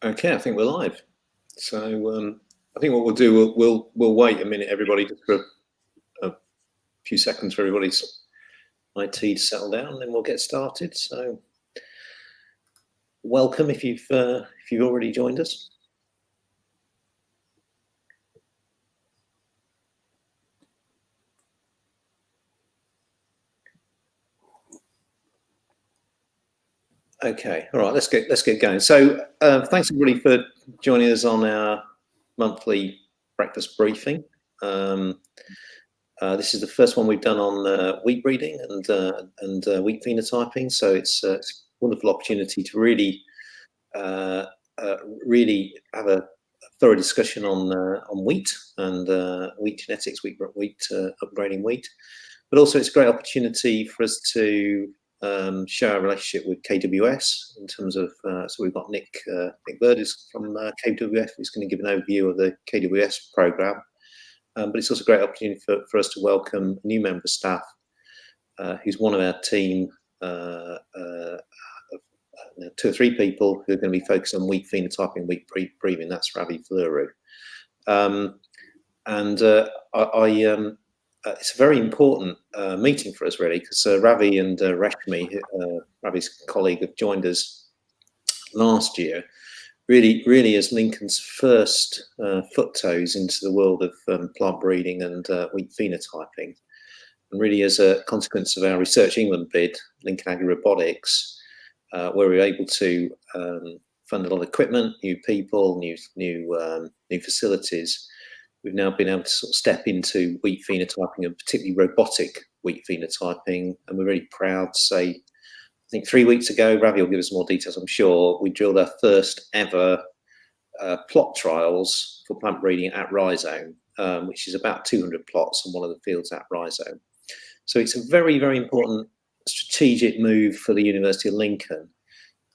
Okay, I think we're live. So I think what we'll do, we'll wait a minute, everybody, just for a few seconds for everybody's IT to settle down, and then we'll get started. So welcome if you've already joined us. Okay, all right, let's get going. So thanks everybody for joining us on our monthly breakfast briefing. This is the first one we've done on wheat breeding and wheat phenotyping. So it's a wonderful opportunity to really have a thorough discussion on wheat and wheat genetics, wheat upgrading wheat. But also it's a great opportunity for us to show our relationship with KWS in terms of, so we've got Nick Bird is from KWS, who's going to give an overview of the KWS program. But it's also a great opportunity for us to welcome a new member of staff who's one of our team, 2 or 3 people who are going to be focused on wheat phenotyping, wheat breeding. That's Ravi Fluru. It's a very important meeting for us, really, because Ravi and Rashmi, Ravi's colleague, have joined us last year, really as Lincoln's first foot-toes into the world of plant breeding and wheat phenotyping. And really as a consequence of our Research England bid, Lincoln Agri Robotics, where we were able to fund a lot of equipment, new people, new facilities. We've now been able to sort of step into wheat phenotyping and particularly robotic wheat phenotyping. And we're really proud to say, I think 3 weeks ago, Ravi will give us more details, I'm sure, we drilled our first ever plot trials for plant breeding at Rhizome, which is about 200 plots on one of the fields at Rhizome. So it's a very, very important strategic move for the University of Lincoln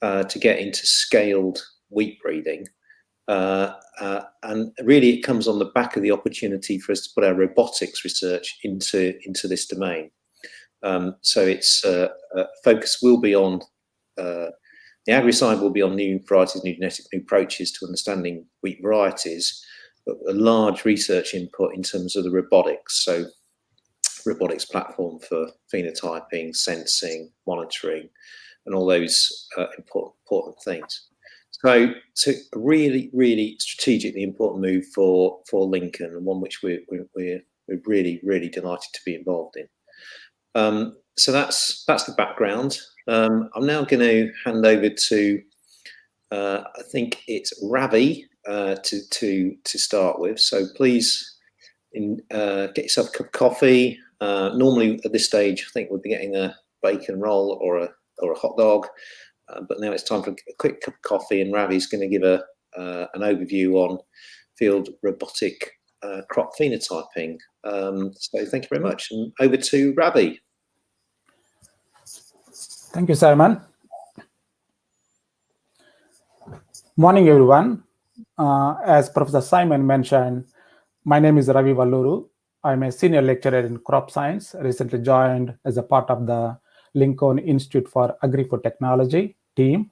to get into scaled wheat breeding. And really it comes on the back of the opportunity for us to put our robotics research into this domain. So its focus will be on, the agri side will be on new varieties, new genetics, new approaches to understanding wheat varieties, but a large research input in terms of the robotics. So robotics platform for phenotyping, sensing, monitoring, and all those important things. So a really strategically important move for Lincoln, and one which we're really delighted to be involved in. So that's the background. I'm now going to hand over to I think it's Ravi to start with. So please get yourself a cup of coffee. Normally at this stage, I think we'll be getting a bacon roll or a hot dog. But now it's time for a quick cup of coffee, and Ravi's going to give an overview on field robotic crop phenotyping. So thank you very much, and over to Ravi. Thank you, Simon. Morning, everyone. As Professor Simon mentioned, my name is Ravi Valluru. I'm a senior lecturer in crop science, recently joined as a part of the Lincoln Institute for Agri-Food Technology team.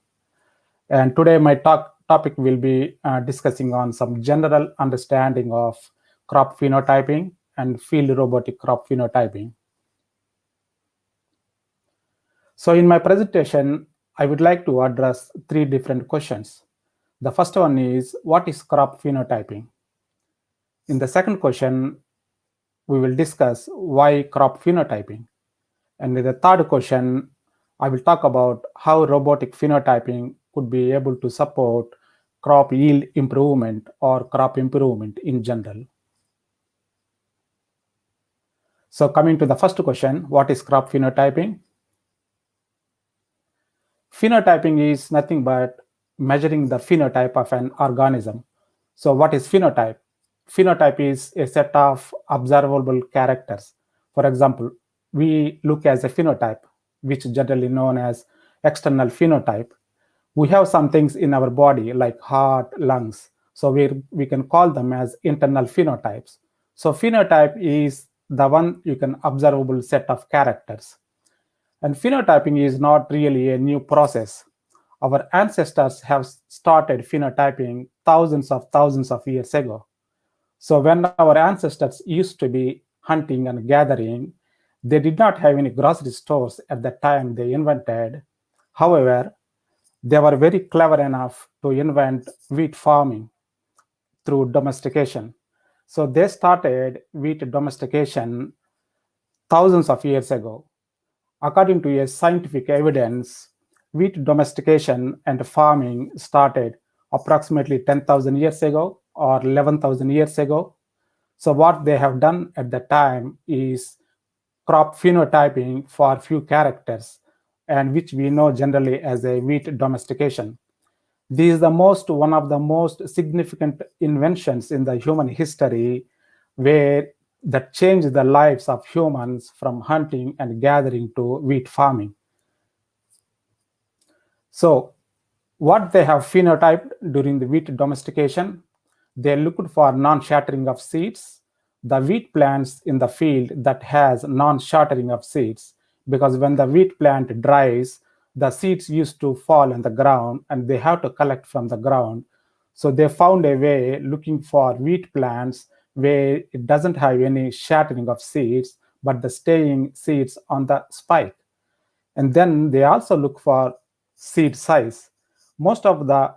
And today my topic will be discussing on some general understanding of crop phenotyping and field robotic crop phenotyping. So in my presentation, I would like to address 3 different questions. The first one is, what is crop phenotyping? In the second question, we will discuss why crop phenotyping. And in the third question, I will talk about how robotic phenotyping could be able to support crop yield improvement or crop improvement in general. So coming to the first question, what is crop phenotyping? Phenotyping is nothing but measuring the phenotype of an organism. So what is phenotype? Phenotype is a set of observable characters. For example, we look as a phenotype, which is generally known as external phenotype. We have some things in our body like heart, lungs. So we can call them as internal phenotypes. So phenotype is the one you can observable set of characters. And phenotyping is not really a new process. Our ancestors have started phenotyping thousands of years ago. So when our ancestors used to be hunting and gathering, they did not have any grocery stores at the time they invented. However, they were very clever enough to invent wheat farming through domestication. So they started wheat domestication thousands of years ago. According to a scientific evidence, wheat domestication and farming started approximately 10,000 years ago or 11,000 years ago. So what they have done at the time is crop phenotyping for few characters, and which we know generally as a wheat domestication. This is one of the most significant inventions in the human history, where that changed the lives of humans from hunting and gathering to wheat farming. So what they have phenotyped during the wheat domestication, they looked for non-shattering of seeds, the wheat plants in the field that has non-shattering of seeds, because when the wheat plant dries, the seeds used to fall on the ground and they have to collect from the ground. So they found a way looking for wheat plants where it doesn't have any shattering of seeds, but the staying seeds on the spike. And then they also look for seed size. Most of the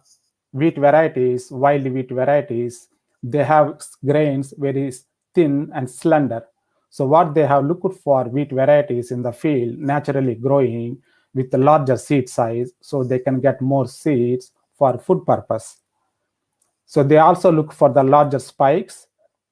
wheat varieties, wild wheat varieties, they have grains very thin and slender. So what they have looked for wheat varieties in the field naturally growing with a larger seed size, so they can get more seeds for food purpose. So they also look for the larger spikes,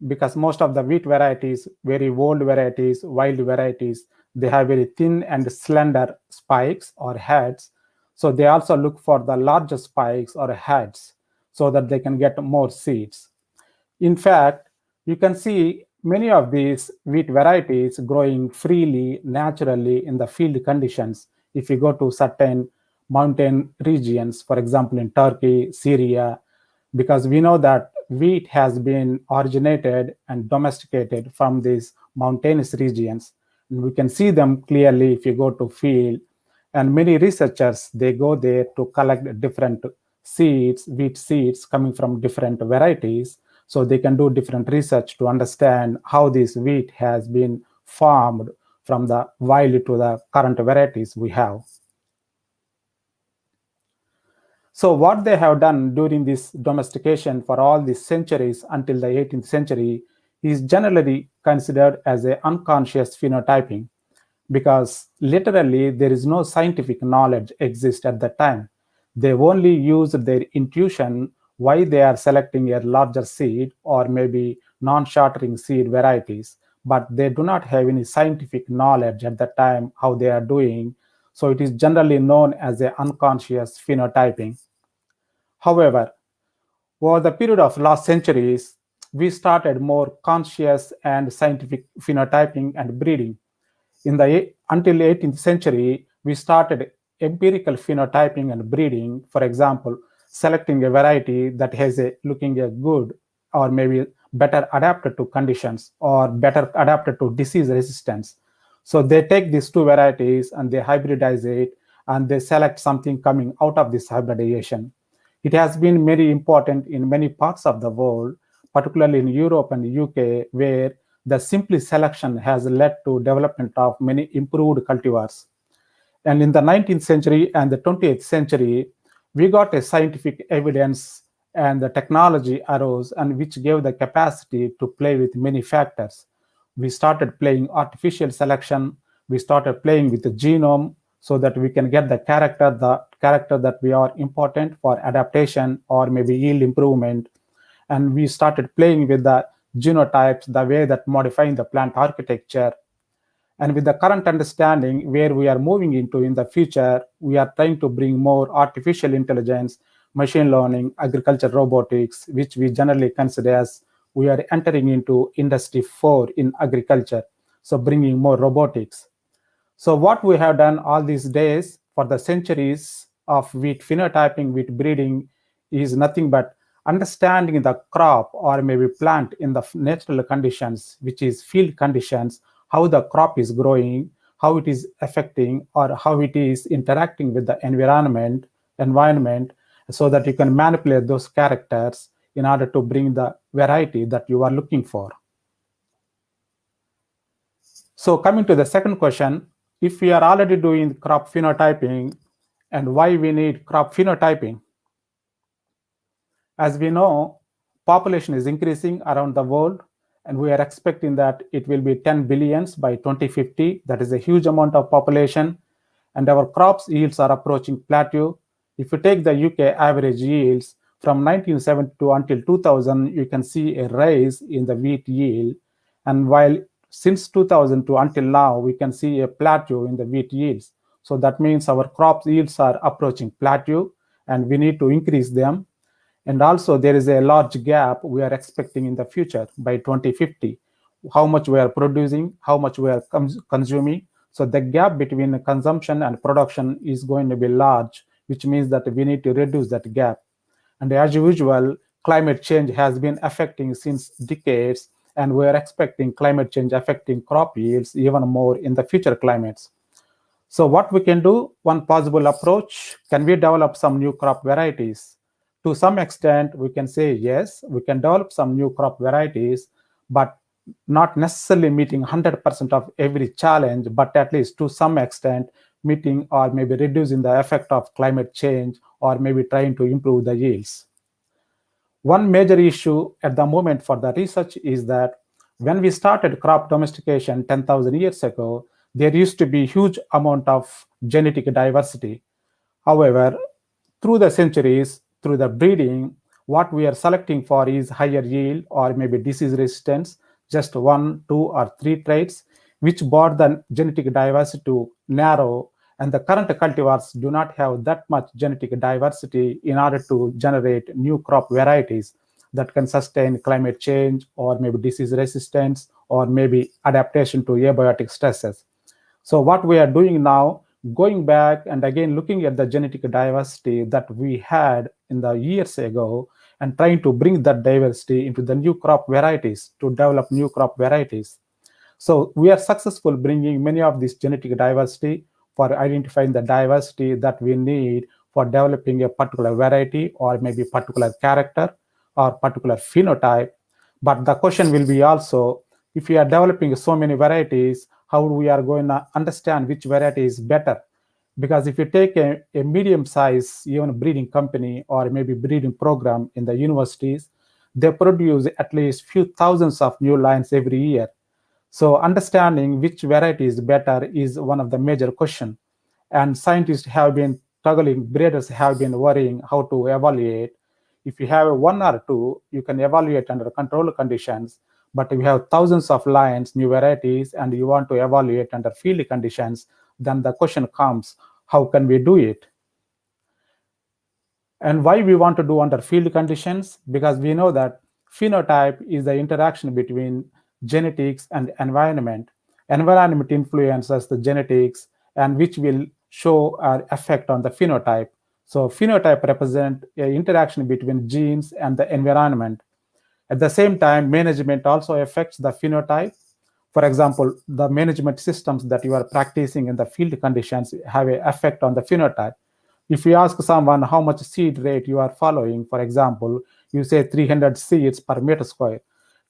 because most of the wheat varieties, very old varieties, wild varieties, they have very thin and slender spikes or heads. So they also look for the larger spikes or heads so that they can get more seeds. In fact, you can see many of these wheat varieties growing freely, naturally in the field conditions. If you go to certain mountain regions, for example, in Turkey, Syria, because we know that wheat has been originated and domesticated from these mountainous regions. And we can see them clearly if you go to field. And many researchers, they go there to collect different seeds, wheat seeds coming from different varieties, so they can do different research to understand how this wheat has been farmed from the wild to the current varieties we have. So what they have done during this domestication for all these centuries until the 18th century is generally considered as an unconscious phenotyping, because literally there is no scientific knowledge exist at that time. They only use their intuition why they are selecting a larger seed or maybe non-shattering seed varieties, but they do not have any scientific knowledge at that time how they are doing. So it is generally known as a unconscious phenotyping. However, over the period of last centuries, we started more conscious and scientific phenotyping and breeding. Until 18th century, we started empirical phenotyping and breeding. For example, selecting a variety that has a looking a good or maybe better adapted to conditions or better adapted to disease resistance. So they take these two varieties and they hybridize it and they select something coming out of this hybridization. It has been very important in many parts of the world, particularly in Europe and the UK, where the simple selection has led to development of many improved cultivars. And in the 19th century and the 20th century, we got a scientific evidence and the technology arose, and which gave the capacity to play with many factors. We started playing artificial selection. We started playing with the genome so that we can get the character that we are important for adaptation or maybe yield improvement. And we started playing with the genotypes, the way that modifying the plant architecture. And with the current understanding where we are moving into in the future, we are trying to bring more artificial intelligence, machine learning, agriculture robotics, which we generally consider as we are entering into industry 4 in agriculture. So bringing more robotics. So what we have done all these days for the centuries of wheat phenotyping, wheat breeding, is nothing but understanding the crop or maybe plant in the natural conditions, which is field conditions, how the crop is growing, how it is affecting or how it is interacting with the environment, environment, so that you can manipulate those characters in order to bring the variety that you are looking for. So coming to the second question, if we are already doing crop phenotyping, and why we need crop phenotyping? As we know, population is increasing around the world, and we are expecting that it will be 10 billions by 2050. That is a huge amount of population, and our crops yields are approaching plateau. If you take the UK average yields from 1972 until 2000, you can see a rise in the wheat yield. And while since 2000 to until now, we can see a plateau in the wheat yields. So that means our crop yields are approaching plateau, and we need to increase them. And also there is a large gap we are expecting in the future by 2050, how much we are producing, how much we are consuming. So the gap between consumption and production is going to be large, which means that we need to reduce that gap. And as usual, climate change has been affecting since decades, and we are expecting climate change affecting crop yields even more in the future climates. So what we can do, one possible approach, can we develop some new crop varieties? To some extent, we can say yes, we can develop some new crop varieties, but not necessarily meeting 100% of every challenge, but at least to some extent meeting or maybe reducing the effect of climate change, or maybe trying to improve the yields. One major issue at the moment for the research is that when we started crop domestication 10,000 years ago, there used to be huge amount of genetic diversity. However, through the centuries, through the breeding, what we are selecting for is higher yield or maybe disease resistance, just 1, 2, or 3 traits, which brought the genetic diversity to narrow, and the current cultivars do not have that much genetic diversity in order to generate new crop varieties that can sustain climate change or maybe disease resistance or maybe adaptation to abiotic stresses. So what we are doing now, going back and again looking at the genetic diversity that we had in the years ago and trying to bring that diversity into the new crop varieties to develop new crop varieties. So we are successful bringing many of this genetic diversity for identifying the diversity that we need for developing a particular variety or maybe particular character or particular phenotype. But the question will be also, if we are developing so many varieties, how we are going to understand which variety is better? Because if you take a medium size even breeding company or maybe breeding program in the universities, they produce at least few thousands of new lines every year. So understanding which variety is better is one of the major questions. And scientists have been struggling, breeders have been worrying how to evaluate. If you have 1 or 2, you can evaluate under controlled conditions. But if you have thousands of lines, new varieties, and you want to evaluate under field conditions, then the question comes, how can we do it? And why we want to do under field conditions? Because we know that phenotype is the interaction between genetics and environment. Environment influences the genetics, and which will show an effect on the phenotype. So phenotype represent an interaction between genes and the environment. At the same time, management also affects the phenotype. For example, the management systems that you are practicing in the field conditions have an effect on the phenotype. If you ask someone how much seed rate you are following, for example, you say 300 seeds per meter square.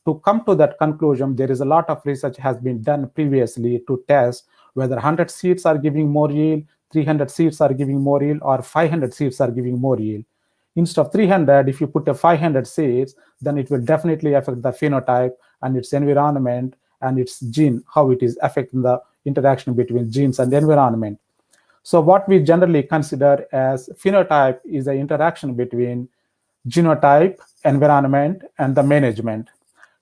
To come to that conclusion, there is a lot of research has been done previously to test whether 100 seeds are giving more yield, 300 seeds are giving more yield, or 500 seeds are giving more yield. Instead of 300, if you put a 500 seeds, then it will definitely affect the phenotype and its environment and its gene, how it is affecting the interaction between genes and environment. So what we generally consider as phenotype is the interaction between genotype, environment, and the management.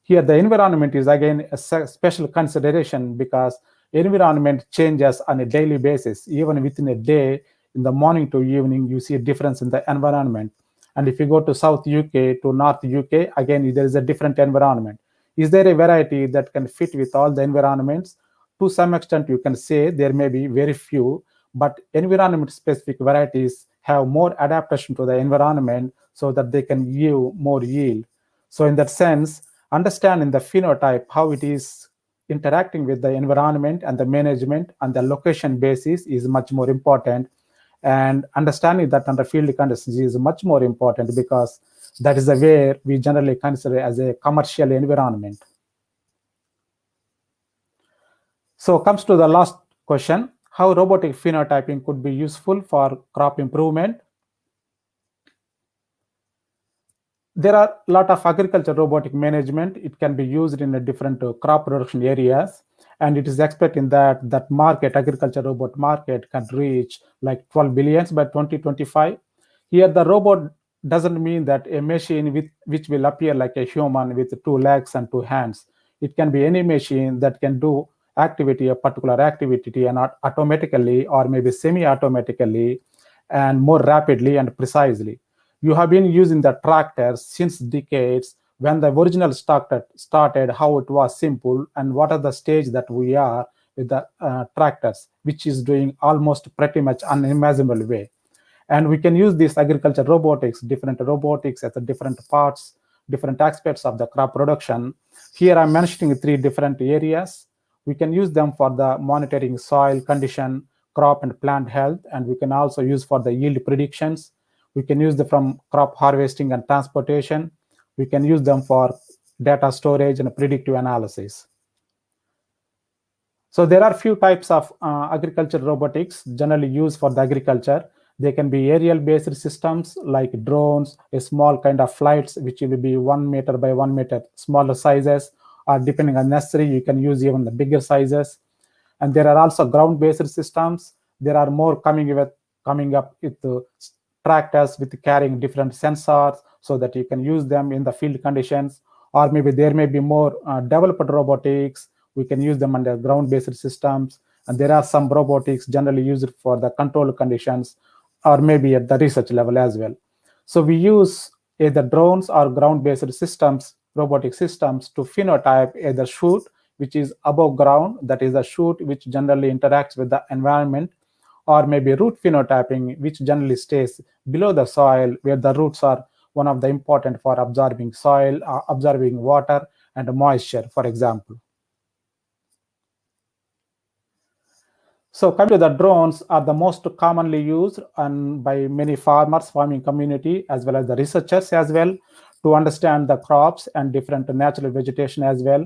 Here, the environment is again a special consideration because environment changes on a daily basis. Even within a day, in the morning to evening, you see a difference in the environment. And if you go to South UK to North UK, again, there is a different environment. Is there a variety that can fit with all the environments? To some extent, you can say there may be very few, but environment-specific varieties have more adaptation to the environment so that they can give more yield. So in that sense, understanding the phenotype, how it is interacting with the environment and the management and the location basis is much more important. And understanding that under field conditions is much more important, because that is the way we generally consider as a commercial environment. So comes to the last question, how robotic phenotyping could be useful for crop improvement. There are a lot of agriculture robotic management. It can be used in a different crop production areas, and it is expecting that agriculture robot market can reach like 12 billions by 2025. Here the robot doesn't mean that a machine which will appear like a human with 2 legs and 2 hands. It can be any machine that can do a particular activity, and not automatically or maybe semi-automatically, and more rapidly and precisely. You have been using the tractors since decades. When the original started, how it was simple, and what are the stage that we are with the tractors, which is doing almost pretty much unimaginable way. And we can use this agriculture robotics, different robotics at the different parts, different aspects of the crop production. Here I'm mentioning 3 different areas. We can use them for the monitoring soil condition, crop and plant health, and we can also use for the yield predictions. We can use them from crop harvesting and transportation. We can use them for data storage and predictive analysis. So there are few types of agriculture robotics generally used for the agriculture. They can be aerial based systems like drones, a small kind of flights, which will be 1 meter by 1 meter, smaller sizes, or depending on necessary, you can use even the bigger sizes. And there are also ground based systems. There are more coming up with tractors with carrying different sensors, so that you can use them in the field conditions. Or maybe there may be more developed robotics. We can use them under ground-based systems. And there are some robotics generally used for the control conditions, or maybe at the research level as well. So we use either drones or ground-based systems, robotic systems, to phenotype either shoot, which is above ground, that is a shoot which generally interacts with the environment, or maybe root phenotyping, which generally stays below the soil, where the roots are one of the important for absorbing soil, absorbing water and moisture, for example. So coming to the drones are the most commonly used and by many farmers, farming community, as well as the researchers as well, to understand the crops and different natural vegetation as well.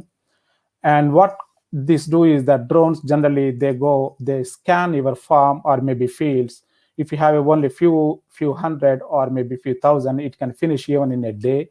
And what this do is that drones generally they scan your farm or maybe fields. If you have only few hundred or maybe few thousand, it can finish even in a day.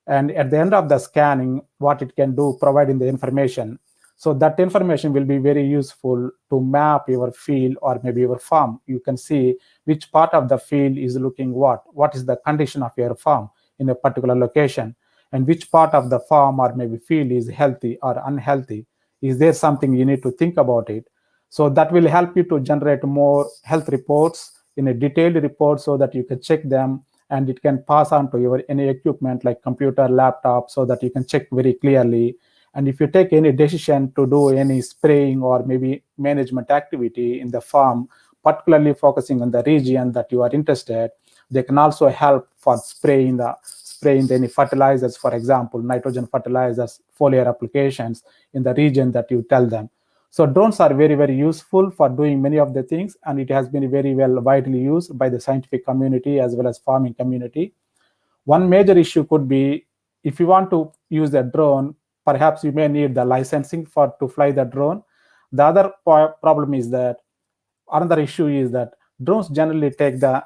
And at the end of the scanning, what it can do, providing the information. So that information will be very useful to map your field or maybe your farm. You can see which part of the field is looking what is the condition of your farm in a particular location, and which part of the farm or maybe field is healthy or unhealthy. Is there something you need to think about it? So that will help you to generate more health reports in a detailed report, so that you can check them, and it can pass on to your any equipment like computer, laptop, so that you can check very clearly. And if you take any decision to do any spraying or maybe management activity in the farm, particularly focusing on the region that you are interested, they can also help for spraying any fertilizers, for example, nitrogen fertilizers, foliar applications in the region that you tell them. So drones are very, very useful for doing many of the things, and it has been very well widely used by the scientific community as well as farming community. One major issue could be, if you want to use a drone, perhaps you may need the licensing to fly the drone. The other problem is that, another issue is that drones generally take the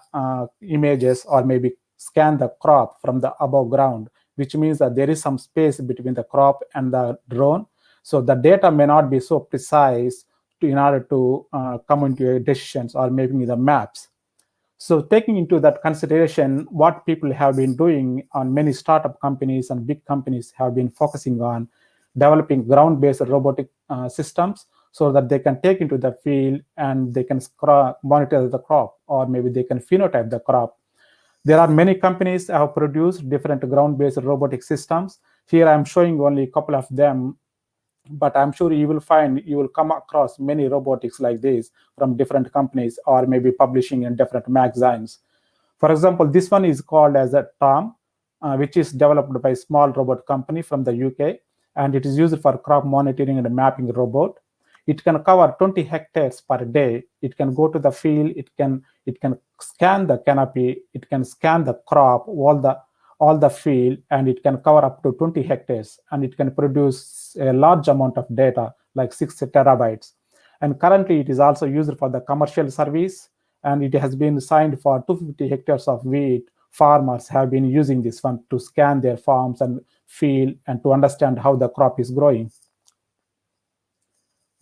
images or maybe scan the crop from the above ground, which means that there is some space between the crop and the drone. So the data may not be so precise in order to come into decisions or making the maps. So taking into that consideration, what people have been doing on many startup companies and big companies have been focusing on developing ground-based robotic systems, so that they can take into the field and they can monitor the crop, or maybe they can phenotype the crop. There are many companies that have produced different ground-based robotic systems. Here I'm showing only a couple of them, but I'm sure you will come across many robotics like this from different companies, or maybe publishing in different magazines. For example, this one is called as a Tom, which is developed by a small robot company from the UK, and it is used for crop monitoring and mapping robot. It can cover 20 hectares per day. It can go to the field. It can scan the canopy. It can scan the crop, all the field, and it can cover up to 20 hectares, and it can produce a large amount of data, like 6 terabytes. And currently it is also used for the commercial service, and it has been signed for 250 hectares of wheat. Farmers have been using this one to scan their farms and field and to understand how the crop is growing.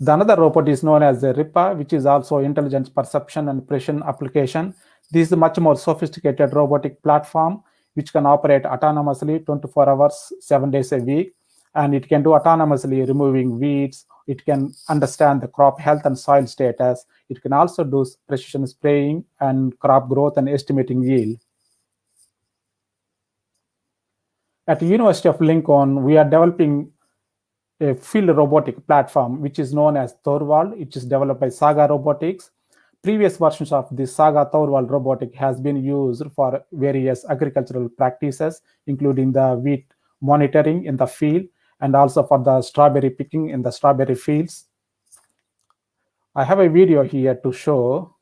The another robot is known as the RIPA, which is also intelligence perception and precision application. This is a much more sophisticated robotic platform which can operate autonomously 24 hours, 7 days a week, and it can do autonomously removing weeds. It can understand the crop health and soil status. It can also do precision spraying and crop growth and estimating yield. At the University of Lincoln, we are developing a field robotic platform which is known as Thorvald. It is developed by Saga Robotics. Previous versions of the Saga Thorvald robotic has been used for various agricultural practices, including the wheat monitoring in the field and also for the strawberry picking in the strawberry fields. I have a video here to show.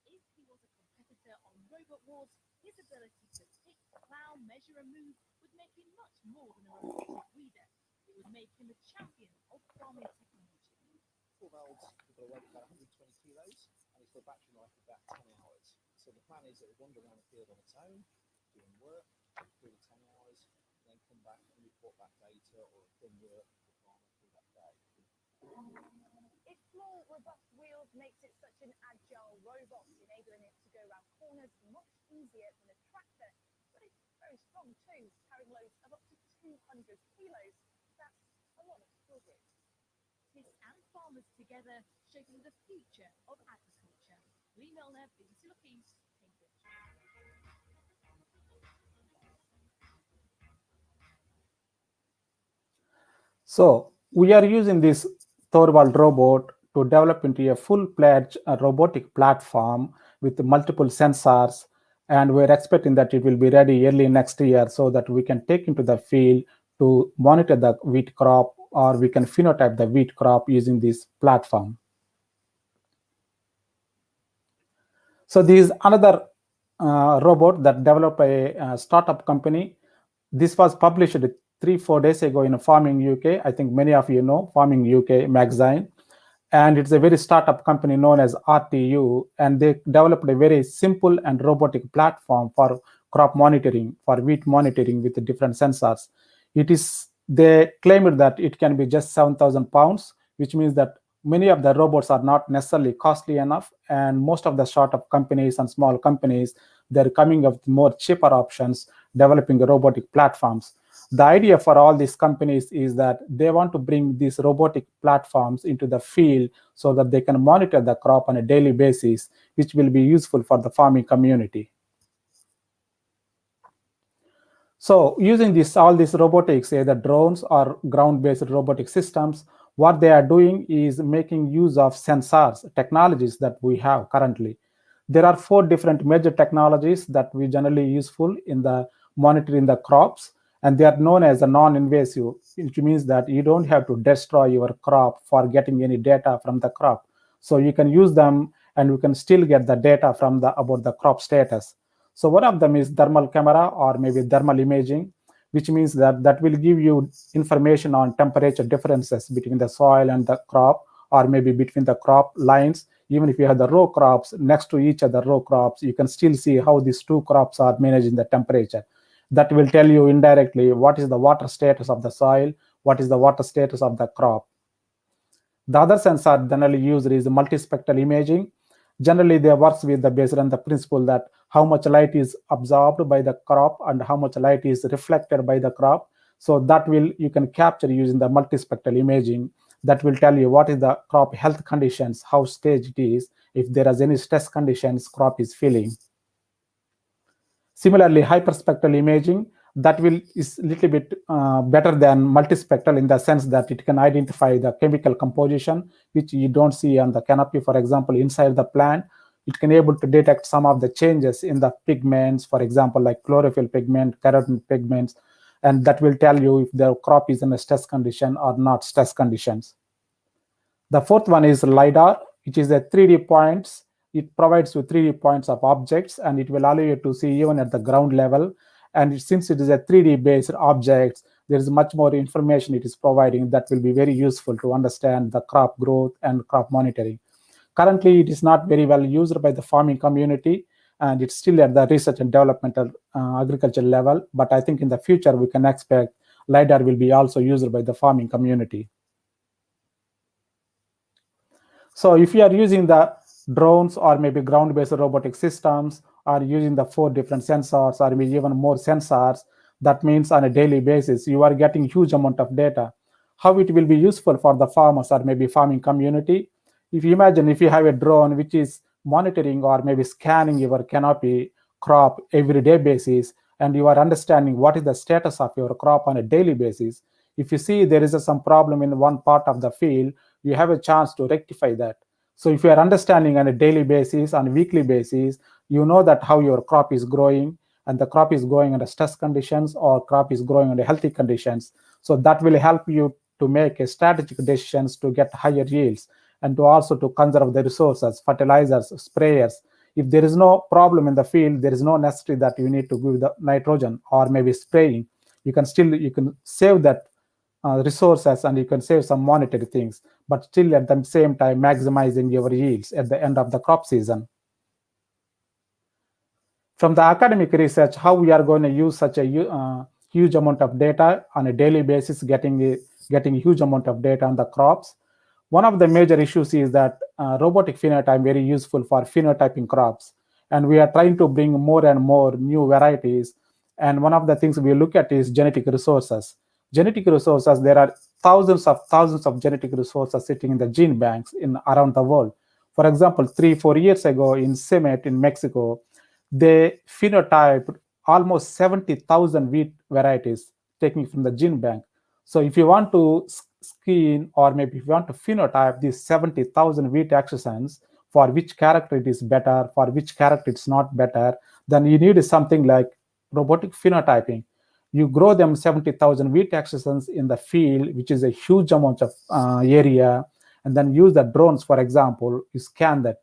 If he was a competitor on Robot Wars, his ability to pick, plow, measure and move would make him much more than a robotic breeder. It would make him a champion of farming technology. Thorvald's got a weight of about 120 kilos and it's got a battery life of about 10 hours. So the plan is that it will wander around the field on its own, doing work, through the 10 hours, and then come back and report back data or done work for the farmer through that day. Its small, robust wheels makes it such an agile robot, enabling it to go around corners much easier than a tractor. But it's very strong too, carrying loads of up to 200 kilos. That's a lot of strawberries. This and farmers together, shaping the future of agriculture. Lee Milner, BBC Look East, Cambridge. So we are using this Thorvald robot to develop into a full-fledged robotic platform with multiple sensors, and we're expecting that it will be ready early next year so that we can take into the field to monitor the wheat crop, or we can phenotype the wheat crop using this platform. So this is another robot that developed by a startup company. This was published 3-4 days ago in Farming UK. I think many of you know Farming UK magazine. And it's a very startup company known as RTU. And they developed a very simple and robotic platform for crop monitoring, for wheat monitoring with different sensors. They claimed that it can be just 7,000 pounds, which means that many of the robots are not necessarily costly enough. And most of the startup companies and small companies, they're coming up with more cheaper options, developing robotic platforms. The idea for all these companies is that they want to bring these robotic platforms into the field so that they can monitor the crop on a daily basis, which will be useful for the farming community. So using all these robotics, either drones or ground-based robotic systems, what they are doing is making use of sensors, technologies that we have currently. There are 4 different major technologies that we generally useful in the monitoring the crops, and they are known as a non-invasive, which means that you don't have to destroy your crop for getting any data from the crop. So you can use them and you can still get the data about the crop status. So one of them is thermal camera or maybe thermal imaging, which means that will give you information on temperature differences between the soil and the crop, or maybe between the crop lines. Even if you have the row crops next to each other row crops, you can still see how these 2 crops are managing the temperature. That will tell you indirectly what is the water status of the soil, what is the water status of the crop. The other sensor generally used is multispectral imaging. Generally, they work based on the principle that how much light is absorbed by the crop and how much light is reflected by the crop. So that you can capture using the multispectral imaging. That will tell you what is the crop health conditions, how stage it is, if there is any stress conditions crop is feeling. Similarly, hyperspectral imaging, that is a little bit better than multispectral in the sense that it can identify the chemical composition, which you don't see on the canopy. For example, inside the plant, it can able to detect some of the changes in the pigments, for example, like chlorophyll pigment, carotene pigments, and that will tell you if the crop is in a stress condition or not stress conditions. The fourth one is LiDAR, which is a 3D points. It provides you 3D points of objects, and it will allow you to see even at the ground level. And since it is a 3D based objects, there is much more information it is providing that will be very useful to understand the crop growth and crop monitoring. Currently, it is not very well used by the farming community, and it's still at the research and developmental agriculture level. But I think in the future, we can expect LiDAR will be also used by the farming community. So if you are using the drones or maybe ground-based robotic systems, or using the 4 different sensors or maybe even more sensors, that means on a daily basis, you are getting huge amount of data. How it will be useful for the farmers or maybe farming community? If you imagine if you have a drone which is monitoring or maybe scanning your canopy crop everyday basis, and you are understanding what is the status of your crop on a daily basis, if you see there is some problem in one part of the field, you have a chance to rectify that. So if you are understanding on a daily basis, on a weekly basis, you know that how your crop is growing, and the crop is growing under stress conditions or crop is growing under healthy conditions. So that will help you to make a strategic decisions to get higher yields, and to also to conserve the resources, fertilizers, sprayers. If there is no problem in the field, there is no necessity that you need to give the nitrogen or maybe spraying. You can save that resources, and you can save some monetary things, but still at the same time maximizing your yields at the end of the crop season. From the academic research, how we are going to use such a huge amount of data on a daily basis, getting a huge amount of data on the crops. One of the major issues is that robotic phenotype very useful for phenotyping crops, and we are trying to bring more and more new varieties. And one of the things we look at is genetic resources. Genetic resources, there are thousands of genetic resources sitting in the gene banks around the world. For example, 3-4 years ago in CEMET in Mexico, they phenotyped almost 70,000 wheat varieties taken from the gene bank. So if you want to screen or maybe if you want to phenotype these 70,000 wheat exosomes, for which character it is better, for which character it's not better, then you need something like robotic phenotyping. You grow them 70,000 wheat exosomes in the field, which is a huge amount of area, and then use the drones, for example, you scan that.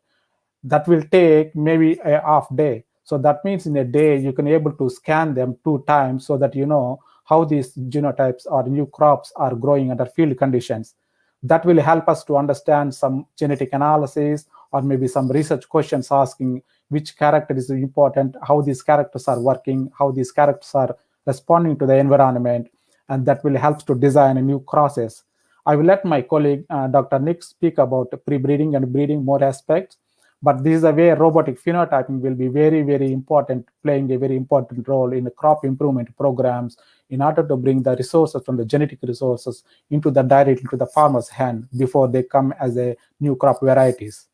That will take maybe a half day. So that means in a day, you can able to scan them 2 times so that you know how these genotypes or new crops are growing under field conditions. That will help us to understand some genetic analysis or maybe some research questions asking which character is important, how these characters are working, how these characters are responding to the environment, and that will help to design a new crosses. I will let my colleague, Dr. Nick, speak about pre-breeding and breeding more aspects. But this is a way robotic phenotyping will be very, very important, playing a very important role in the crop improvement programs in order to bring the resources from the genetic resources directly to the farmer's hand before they come as a new crop varieties.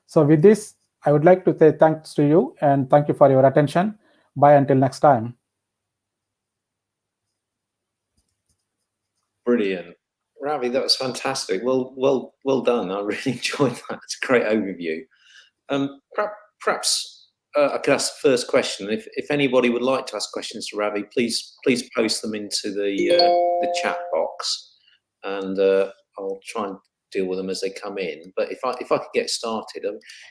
So with this, I would like to say thanks to you and thank you for your attention. Bye until next time. Brilliant. Ravi, that was fantastic. Well done. I really enjoyed that. It's a great overview. Perhaps I could ask the first question. If anybody would like to ask questions to Ravi, please post them into the chat box, and I'll try and deal with them as they come in. But if I could get started,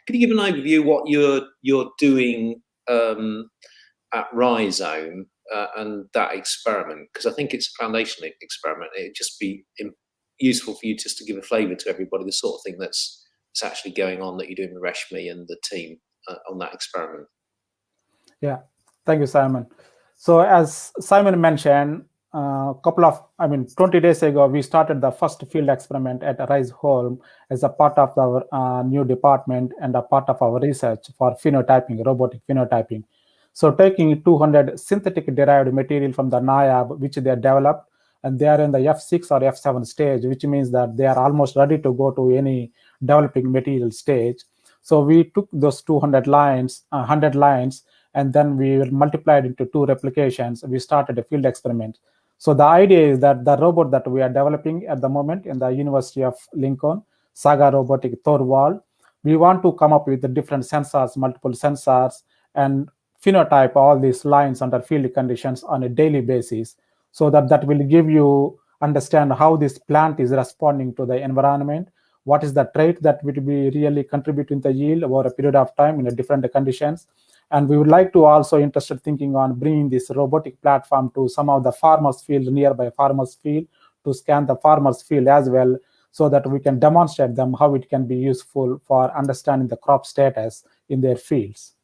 could you give an overview what you're doing at Rhizome? And that experiment, because I think it's a foundational experiment. It'd just be useful for you just to give a flavour to everybody, the sort of thing that's actually going on that you're doing with Reshmi and the team on that experiment. Yeah, thank you, Simon. So as Simon mentioned, 20 days ago, we started the first field experiment at Rhizome as a part of our new department and a part of our research for phenotyping, robotic phenotyping. So taking 200 synthetic derived material from the NIAB, which they developed, and they are in the F6 or F7 stage, which means that they are almost ready to go to any developing material stage. So we took those 100 lines, and then we multiplied into 2 replications. We started a field experiment. So the idea is that the robot that we are developing at the moment in the University of Lincoln, Saga Robotic Thorwald, we want to come up with the different sensors, multiple sensors, and phenotype all these lines under field conditions on a daily basis, so that will give you understand how this plant is responding to the environment, what is the trait that will be really contributing to the yield over a period of time in a different conditions. And we would like to also interested thinking on bringing this robotic platform to some of the farmers field, nearby farmers field, to scan the farmers field as well, so that we can demonstrate them how it can be useful for understanding the crop status in their fields.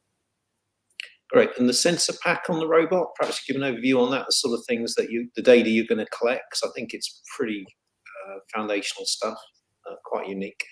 Great. And the sensor pack on the robot, perhaps give an overview on that, the sort of things that the data you're going to collect, because I think it's pretty foundational stuff, quite unique.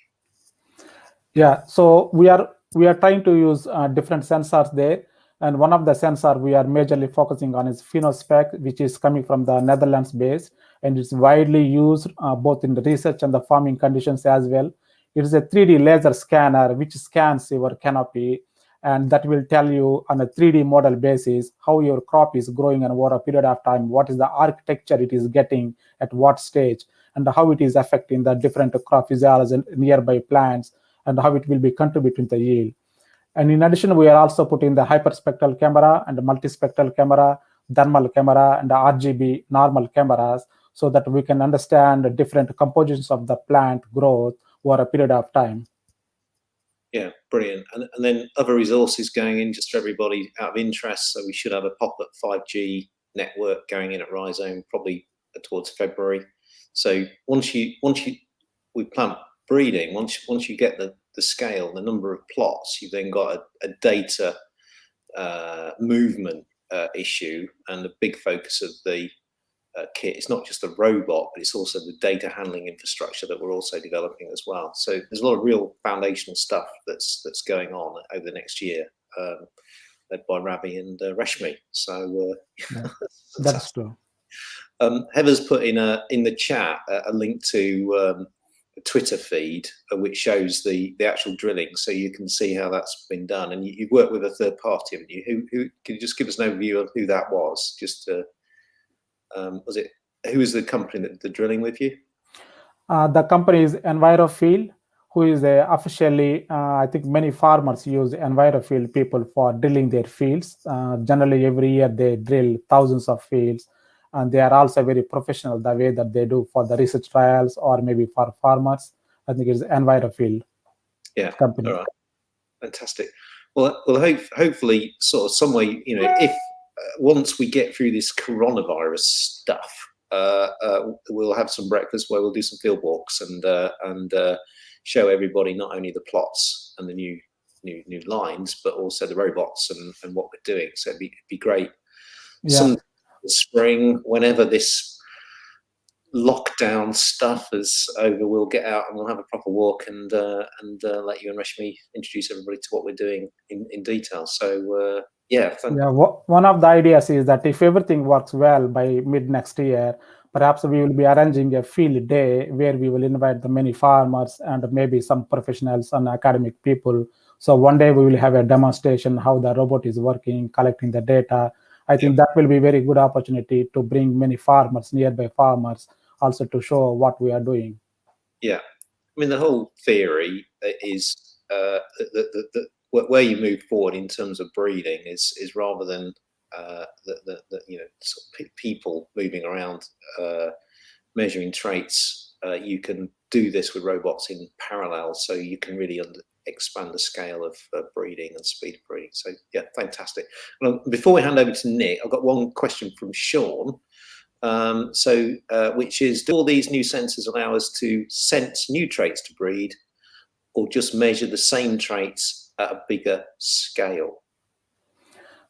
Yeah, so we are trying to use different sensors there, and one of the sensor we are majorly focusing on is PhenoSpec, which is coming from the Netherlands base, and it's widely used both in the research and the farming conditions as well. It is a 3D laser scanner which scans your canopy, and that will tell you on a 3D model basis how your crop is growing and over a period of time, what is the architecture it is getting at what stage, and how it is affecting the different crop physiology and nearby plants, and how it will be contributing to the yield. And in addition, we are also putting the hyperspectral camera and the multispectral camera, thermal camera, and the RGB normal cameras, so that we can understand the different compositions of the plant growth over a period of time. Yeah, brilliant. And then other resources going in just for everybody out of interest. So we should have a pop-up 5G network going in at Rhizome probably towards February. So once we plant breeding, once you get the scale, the number of plots, you've then got a data movement issue, and the big focus of the kit. It's not just the robot, but it's also the data handling infrastructure that we're also developing as well. So there's a lot of real foundational stuff that's going on over the next year, led by Ravi and Reshmi. So That's true. Heather's put in the chat a link to a Twitter feed which shows the actual drilling, so you can see how that's been done. And you've worked with a third party, haven't you? Who can you just give us an overview of who that was? Just to who is the company that did the drilling with you? The company is EnviroField, who is officially, I think many farmers use EnviroField people for drilling their fields. Generally, every year they drill thousands of fields, and they are also very professional the way that they do for the research trials or maybe for farmers. I think it's EnviroField. Yeah, company. all right, fantastic. Well, hopefully, sort of some way, if once we get through this coronavirus stuff, we'll have some breakfast where we'll do some field walks and show everybody not only the plots and the new lines, but also the robots and what we're doing. So it'd be great. Yeah. Some spring, whenever this lockdown stuff is over, we'll get out and we'll have a proper walk and let you and Reshmi introduce everybody to what we're doing in detail. So yeah. One of the ideas is that if everything works well by mid next year, perhaps we will be arranging a field day where we will invite the many farmers and maybe some professionals and academic people. So one day we will have a demonstration how the robot is working, collecting the data. I think that will be a very good opportunity to bring many farmers, nearby farmers, also to show what we are doing. Yeah, I mean the whole theory is where you move forward in terms of breeding is rather than sort of people moving around measuring traits. You can do this with robots in parallel, so you can really expand the scale of breeding and speed of breeding. So yeah, fantastic. Well, before we hand over to Nick, I've got one question from Sean. Which is, do all these new sensors allow us to sense new traits to breed, or just measure the same traits at a bigger scale?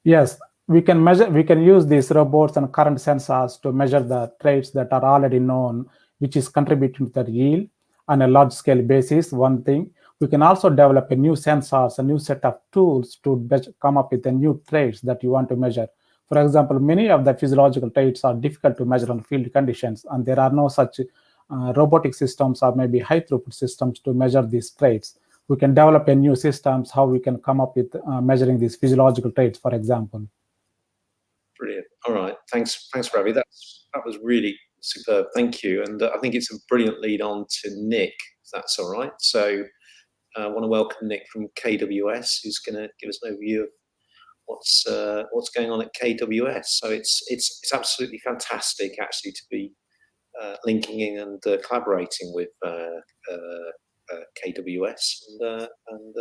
Yes, we can measure. We can use these robots and current sensors to measure the traits that are already known, which is contributing to the yield on a large scale basis. One thing, we can also develop a new sensors, a new set of tools to come up with the new traits that you want to measure. For example, many of the physiological traits are difficult to measure on field conditions, and there are no such robotic systems or maybe high throughput systems to measure these traits. We can develop a new systems how we can come up with measuring these physiological traits, for example. Brilliant. All right. Thanks, Ravi. That was really superb. Thank you. And I think it's a brilliant lead on to Nick, if that's all right. So I want to welcome Nick from KWS, who's going to give us an overview of what's going on at KWS. So it's absolutely fantastic actually to be linking in and collaborating with KWS, and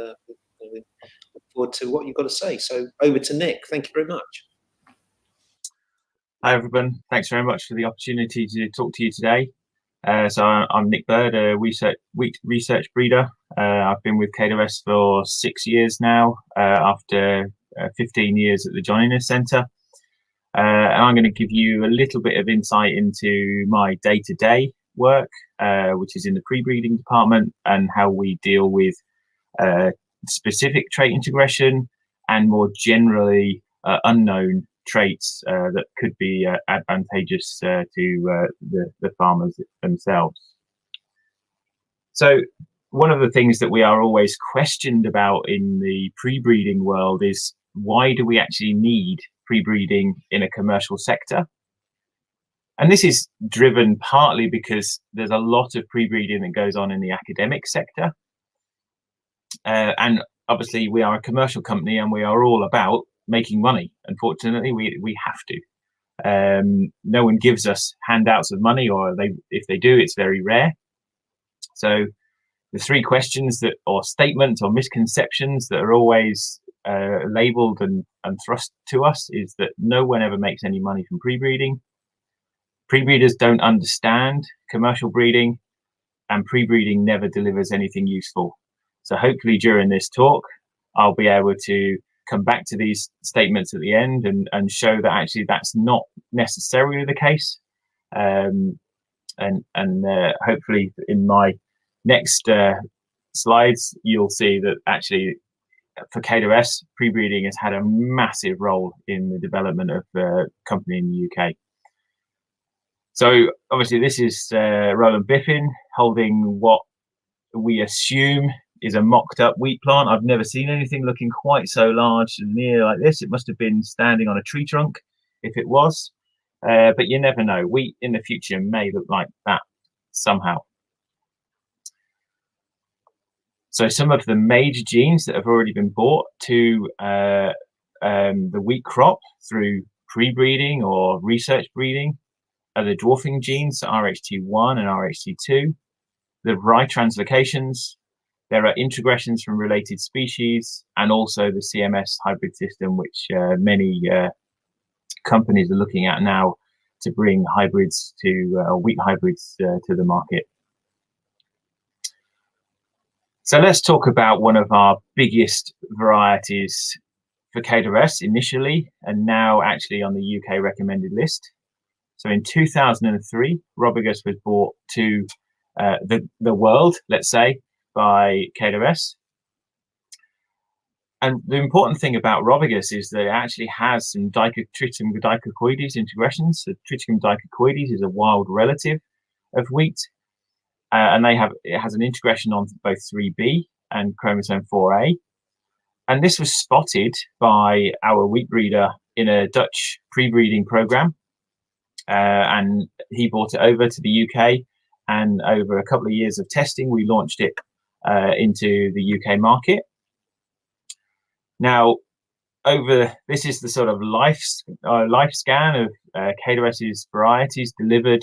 we look forward to what you've got to say. So over to Nick. Thank you very much. Hi everyone, thanks very much for the opportunity to talk to you today. So I'm Nick Bird, a wheat research breeder. I've been with KWS for 6 years now, after 15 years at the John Innes Centre. And I'm going to give you a little bit of insight into my day-to-day work, which is in the pre-breeding department, and how we deal with specific trait integration and more generally unknown traits that could be advantageous to the farmers themselves. So one of the things that we are always questioned about in the pre-breeding world is, why do we actually need pre-breeding in a commercial sector? And this is driven partly because there's a lot of pre-breeding that goes on in the academic sector. And obviously we are a commercial company and we are all about making money. Unfortunately, we have to. No one gives us handouts of money, or if they do, it's very rare. So the three questions that, or statements or misconceptions that are always labeled and thrust to us is that no one ever makes any money from pre-breeding. Pre-breeders don't understand commercial breeding, and pre-breeding never delivers anything useful. So hopefully during this talk, I'll be able to come back to these statements at the end and show that actually that's not necessarily the case. And hopefully in my next slides, you'll see that actually for KWS, pre-breeding has had a massive role in the development of the company in the UK. So obviously this is Roland Biffin holding what we assume is a mocked up wheat plant. I've never seen anything looking quite so large and near like this. It must have been standing on a tree trunk if it was, but you never know. Wheat in the future may look like that somehow. So some of the major genes that have already been brought to the wheat crop through pre-breeding or research breeding are the dwarfing genes, RHT1 and RHT2, the Rye translocations. There are introgressions from related species, and also the CMS hybrid system, which many companies are looking at now to bring hybrids to wheat hybrids to the market. So let's talk about one of our biggest varieties for KWS initially, and now actually on the UK recommended list. So in 2003, Robicus was brought to the world, let's say, by KWS. And the important thing about Robicus is that it actually has some Triticum dicocoides introgressions. So Triticum dicocoides is a wild relative of wheat, and it has an introgression on both 3B and chromosome 4A. And this was spotted by our wheat breeder in a Dutch pre-breeding program, and he brought it over to the UK. And over a couple of years of testing, we launched it into the UK market. Now, this is the sort of life scan of KWS's varieties delivered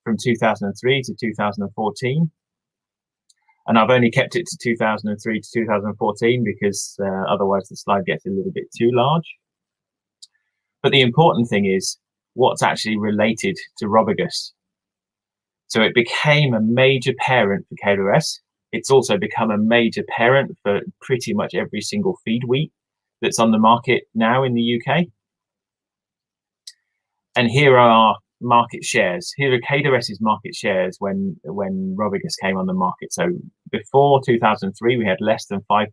from 2003 to 2014. And I've only kept it to 2003 to 2014 because otherwise the slide gets a little bit too large. But the important thing is what's actually related to Robicus. So it became a major parent for KWS. It's also become a major parent for pretty much every single feed wheat that's on the market now in the UK. And here are our market shares. Here are KWS's market shares when Robicus came on the market. So before 2003, we had less than 5%.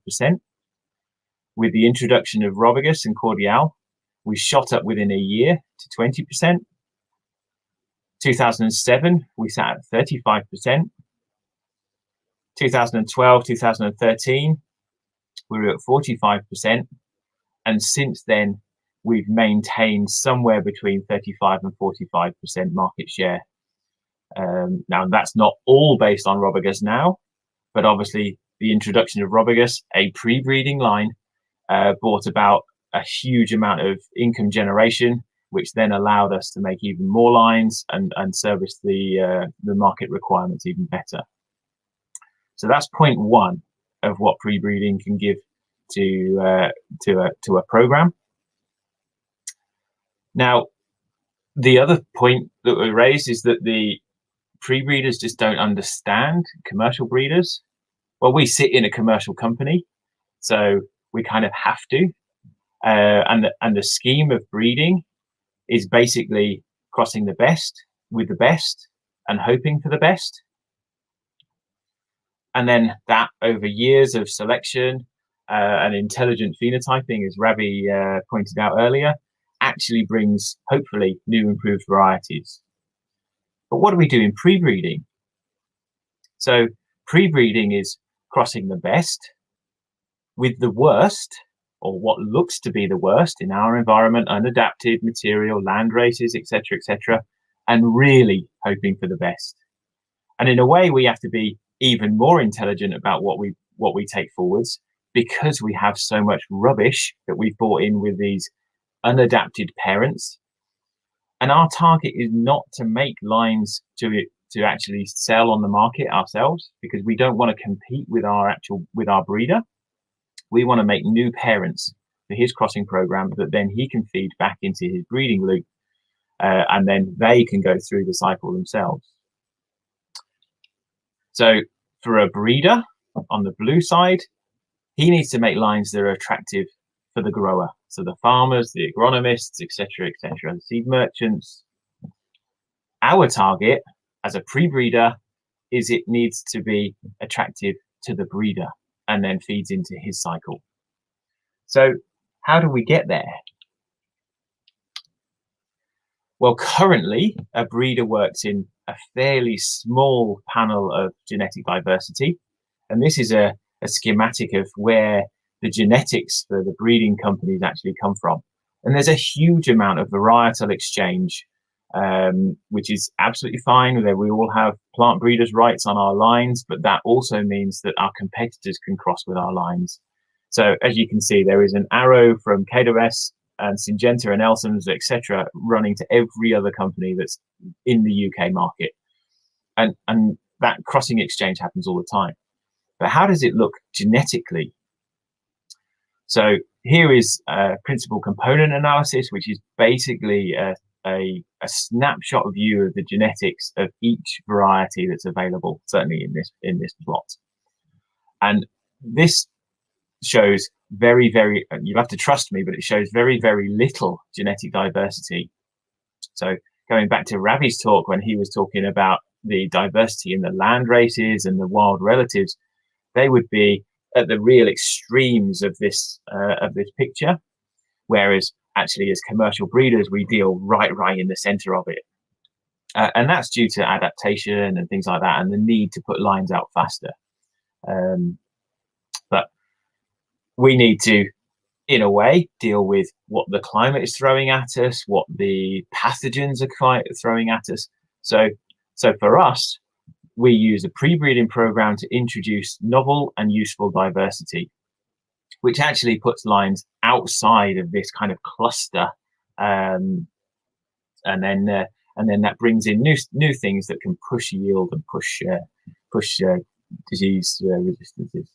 With the introduction of Robicus and Cordial, we shot up within a year to 20%. 2007, we sat at 35%. 2012, 2013, we were at 45%. And since then, we've maintained somewhere between 35 and 45% market share. Now, that's not all based on Robicus now, but obviously the introduction of Robicus, a pre-breeding line, brought about a huge amount of income generation which then allowed us to make even more lines and service the market requirements even better. So that's point one of what pre-breeding can give to a program. Now, the other point that we raised is that the pre-breeders just don't understand commercial breeders. Well, we sit in a commercial company, so we kind of have to. And the scheme of breeding is basically crossing the best with the best and hoping for the best. And then that over years of selection and intelligent phenotyping, as Ravi pointed out earlier, actually brings, hopefully, new improved varieties. But what do we do in pre-breeding? So pre-breeding is crossing the best with the worst, or what looks to be the worst in our environment, unadapted material, land races, etc., and really hoping for the best. And in a way, we have to be even more intelligent about what we take forwards, because we have so much rubbish that we've brought in with these unadapted parents. And our target is not to make lines to actually sell on the market ourselves, because we don't want to compete with our breeder. We want to make new parents for his crossing program that then he can feed back into his breeding loop, and then they can go through the cycle themselves. So for a breeder on the blue side, he needs to make lines that are attractive for the grower. So the farmers, the agronomists, etc., the seed merchants. Our target as a pre-breeder is it needs to be attractive to the breeder and then feeds into his cycle. So how do we get there? Well, currently a breeder works in a fairly small panel of genetic diversity. And this is a schematic of where the genetics for the breeding companies actually come from. And there's a huge amount of varietal exchange, which is absolutely fine. We all have plant breeders' rights on our lines, but that also means that our competitors can cross with our lines. So as you can see, there is an arrow from KWS and Syngenta and Elsons, etc., running to every other company that's in the UK market. And that crossing exchange happens all the time. But how does it look genetically? So here is principal component analysis, which is basically a snapshot view of the genetics of each variety that's available, certainly in this plot. And this shows very, you have to trust me, but it shows very, very little genetic diversity. So going back to Ravi's talk, when he was talking about the diversity in the land races and the wild relatives, they would be at the real extremes of this picture, whereas actually as commercial breeders we deal right in the center of it, and that's due to adaptation and things like that and the need to put lines out faster. But we need to, in a way, deal with what the climate is throwing at us, what the pathogens are throwing at us. So for us, we use a pre-breeding program to introduce novel and useful diversity, which actually puts lines outside of this kind of cluster, and then that brings in new things that can push yield and push disease resistances.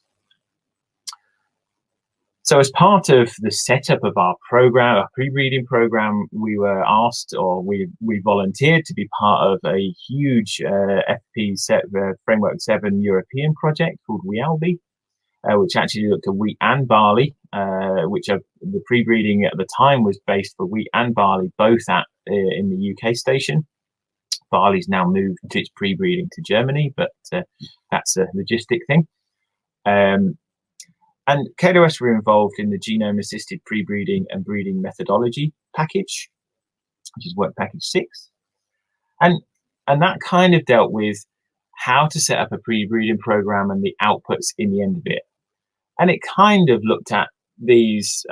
So as part of the setup of our program, our pre-breeding program, we were asked, or we volunteered to be part of a huge FP Framework 7 European project called WIALBI, which actually looked at wheat and barley, which the pre-breeding at the time was based for wheat and barley, both in the UK station. Barley's now moved to its pre-breeding to Germany, but that's a logistic thing. And KWS were involved in the genome-assisted pre-breeding and breeding methodology package, which is work package 6. And that kind of dealt with how to set up a pre-breeding program and the outputs in the end of it. And it kind of looked at these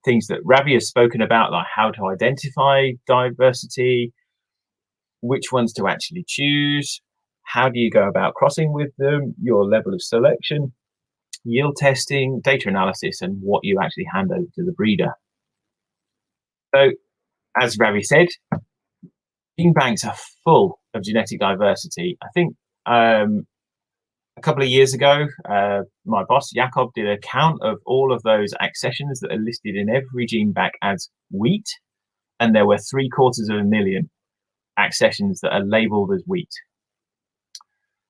things that Ravi has spoken about, like how to identify diversity, which ones to actually choose, how do you go about crossing with them, your level of selection, yield testing, data analysis, and what you actually hand over to the breeder. So, as Ravi said, gene banks are full of genetic diversity. I think a couple of years ago, my boss Jakob did a count of all of those accessions that are listed in every gene bank as wheat, and there were 750,000 accessions that are labeled as wheat.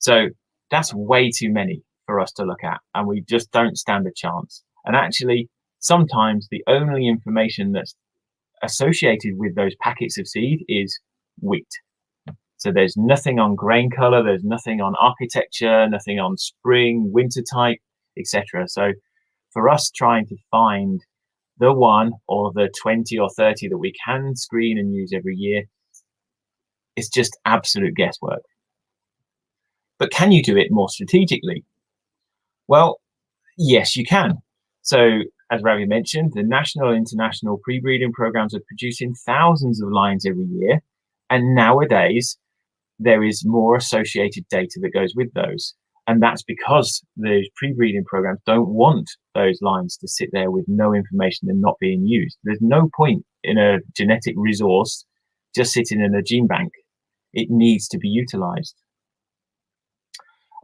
So that's way too many for us to look at, and we just don't stand a chance. And actually, sometimes the only information that's associated with those packets of seed is wheat. So there's nothing on grain color, there's nothing on architecture, nothing on spring, winter type, etc. So for us trying to find the one or the 20 or 30 that we can screen and use every year, it's just absolute guesswork. But can you do it more strategically? Well, yes, you can. So as Ravi mentioned, the national and international pre-breeding programs are producing thousands of lines every year. And nowadays, there is more associated data that goes with those. And that's because the pre-breeding programs don't want those lines to sit there with no information and not being used. There's no point in a genetic resource just sitting in a gene bank. It needs to be utilized.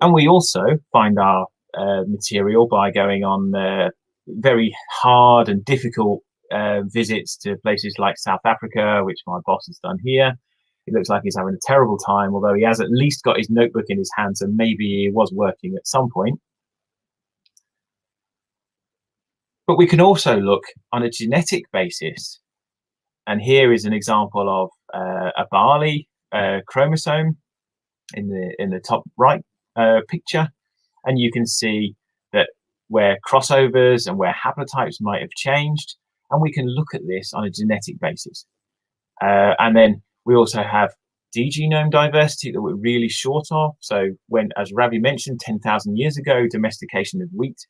And we also find our material by going on very hard and difficult visits to places like South Africa, which my boss has done here. It looks like he's having a terrible time, although he has at least got his notebook in his hand, so maybe he was working at some point. But we can also look on a genetic basis. And here is an example of a barley chromosome in the top right picture. And you can see that where crossovers and where haplotypes might have changed. And we can look at this on a genetic basis. And then we also have D-genome diversity that we're really short of. So when, as Ravi mentioned, 10,000 years ago, domestication of wheat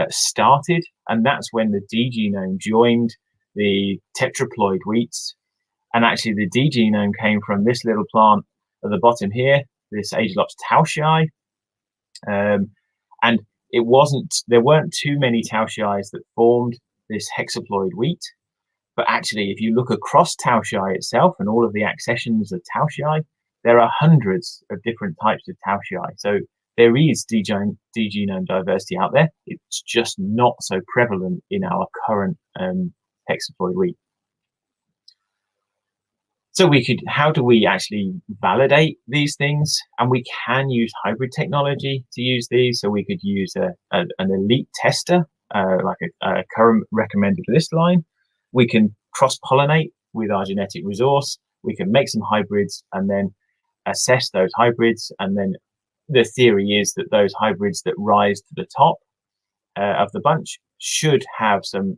started. And that's when the D-genome joined the tetraploid wheats. And actually the D-genome came from this little plant at the bottom here, this Agelops tauschii. And there weren't too many tauschii that formed this hexaploid wheat. But actually, if you look across tauschii itself and all of the accessions of tauschii, there are hundreds of different types of tauschii. So there is D-genome diversity out there. It's just not so prevalent in our current hexaploid wheat. So how do we actually validate these things? And we can use hybrid technology to use these. So we could use an elite tester, like a current recommended list line. We can cross-pollinate with our genetic resource. We can make some hybrids and then assess those hybrids. And then the theory is that those hybrids that rise to the top of the bunch should have some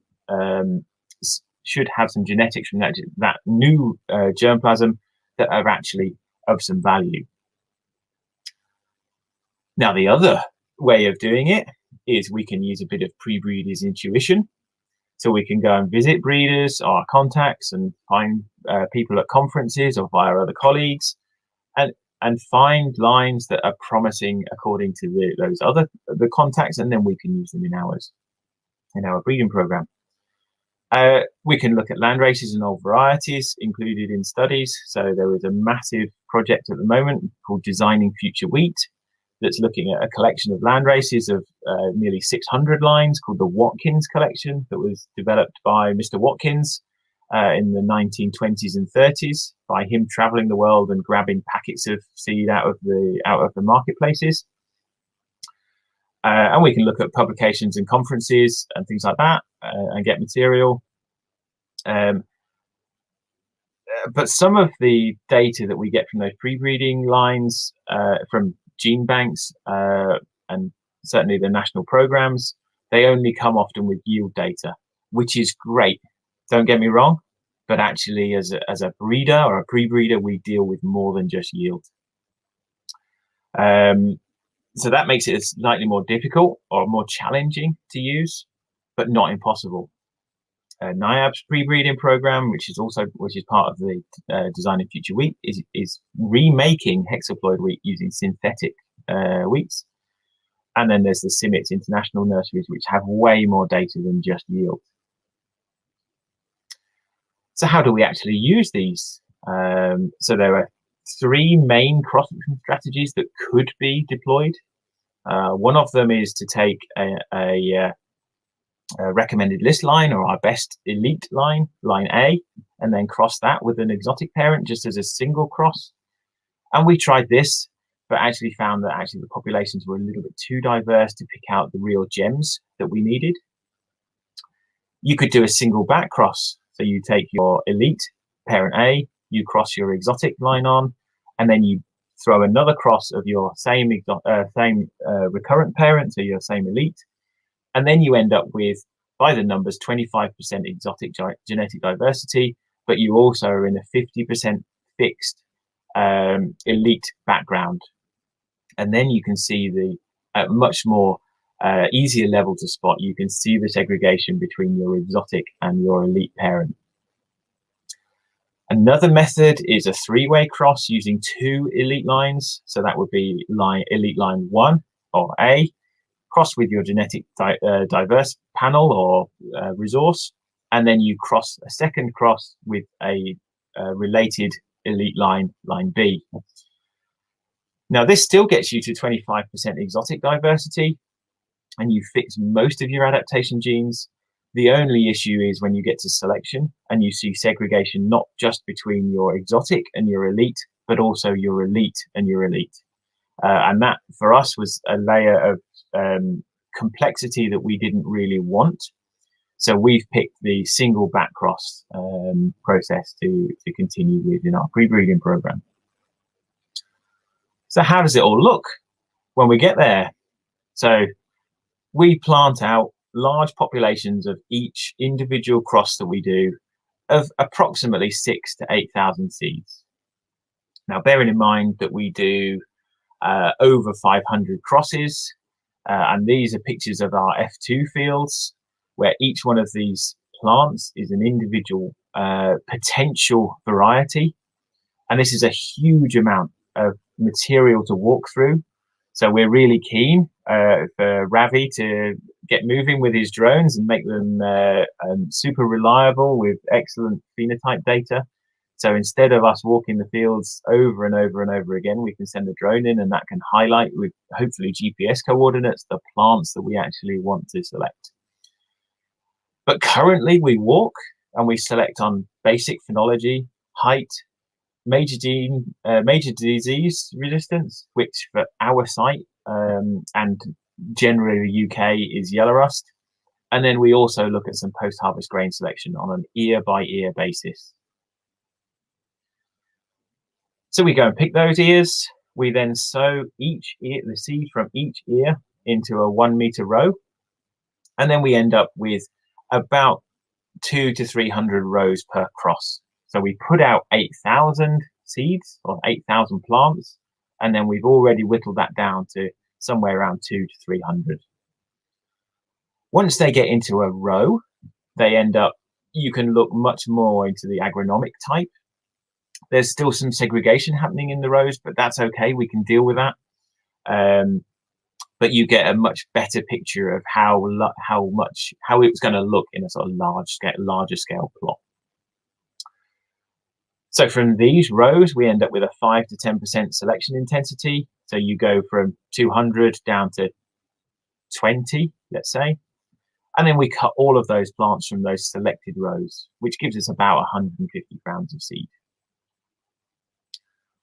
genetics from that new germplasm that are actually of some value. Now, the other way of doing it is we can use a bit of pre-breeder's intuition. So we can go and visit breeders, our contacts, and find people at conferences or via other colleagues, and find lines that are promising according to the contacts, and then we can use them in our breeding program. We can look at land races and old varieties included in studies. So there is a massive project at the moment called Designing Future Wheat that's looking at a collection of land races of nearly 600 lines called the Watkins collection that was developed by Mr. Watkins in the 1920s and 30s by him traveling the world and grabbing packets of seed out of the marketplaces. And we can look at publications and conferences and things like that and get material. But some of the data that we get from those pre-breeding lines from gene banks and certainly the national programs, they only come often with yield data, which is great. Don't get me wrong, but actually as a breeder or a pre-breeder, we deal with more than just yield. So that makes it slightly more difficult or more challenging to use, but not impossible. NIAB's pre-breeding program, which is part of the Designing Future Wheat, is remaking hexaploid wheat using synthetic wheats. And then there's the CIMMYT international nurseries, which have way more data than just yield. So how do we actually use these? So there are 3 main cross-section strategies that could be deployed. One of them is to take a recommended list line, or our best elite line, line A, and then cross that with an exotic parent just as a single cross. And we tried this, but actually found that actually the populations were a little bit too diverse to pick out the real gems that we needed. You could do a single back cross. So you take your elite parent A, you cross your exotic line on, and then you throw another cross of your same recurrent parent, so your same elite, and then you end up with, by the numbers, 25% exotic genetic diversity, but you also are in a 50% fixed elite background. And then you can see the much more easier level to spot. You can see the segregation between your exotic and your elite parent. Another method is a 3-way cross using 2 elite lines. So that would be elite line 1 or A, cross with your genetic diverse panel or resource, and then you cross a second cross with a related elite line, line B. Now this still gets you to 25% exotic diversity, and you fix most of your adaptation genes. The only issue is when you get to selection and you see segregation not just between your exotic and your elite, but also your elite and your elite. And that for us was a layer of complexity that we didn't really want. So we've picked the single back cross process to continue with in our pre-breeding program. So how does it all look when we get there? So we plant out large populations of each individual cross that we do of approximately 6,000 to 8,000 seeds. Now, bearing in mind that we do over 500 crosses, and these are pictures of our F2 fields, where each one of these plants is an individual potential variety. And this is a huge amount of material to walk through. So we're really keen for Ravi to get moving with his drones and make them super reliable with excellent phenotype data. So instead of us walking the fields over and over and over again, we can send a drone in and that can highlight with hopefully GPS coordinates the plants that we actually want to select. But currently we walk and we select on basic phenology, height, major disease resistance, which for our site and generally the UK is yellow rust. And then we also look at some post-harvest grain selection on an ear-by-ear basis. So we go and pick those ears. We then sow each ear, the seed from each ear, into a 1 meter row. And then we end up with about 200 to 300 rows per cross. So we put out 8,000 seeds or 8,000 plants, and then we've already whittled that down to somewhere around 200 to 300. Once they get into a row, they end up, you can look much more into the agronomic type. There's still some segregation happening in the rows, but that's okay. We can deal with that. But you get a much better picture of how it's going to look in a sort of larger scale plot. So from these rows, we end up with a 5 to 10% selection intensity. So you go from 200 down to 20, let's say. And then we cut all of those plants from those selected rows, which gives us about 150 grams of seed.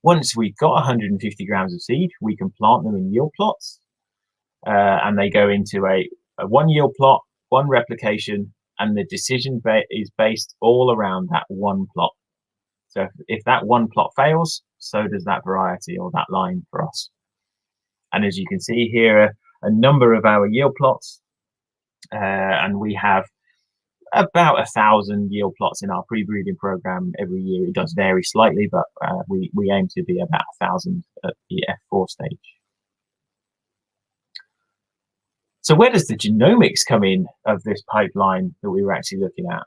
Once we've got 150 grams of seed, we can plant them in yield plots. And they go into a 1 yield plot, 1 replication, and the decision is based all around that 1 plot. So if that 1 plot fails, so does that variety or that line for us. And as you can see here, a number of our yield plots, and we have about 1,000 yield plots in our pre-breeding program every year. It does vary slightly, but we aim to be about 1,000 at the F4 stage. So where does the genomics come in of this pipeline that we were actually looking at?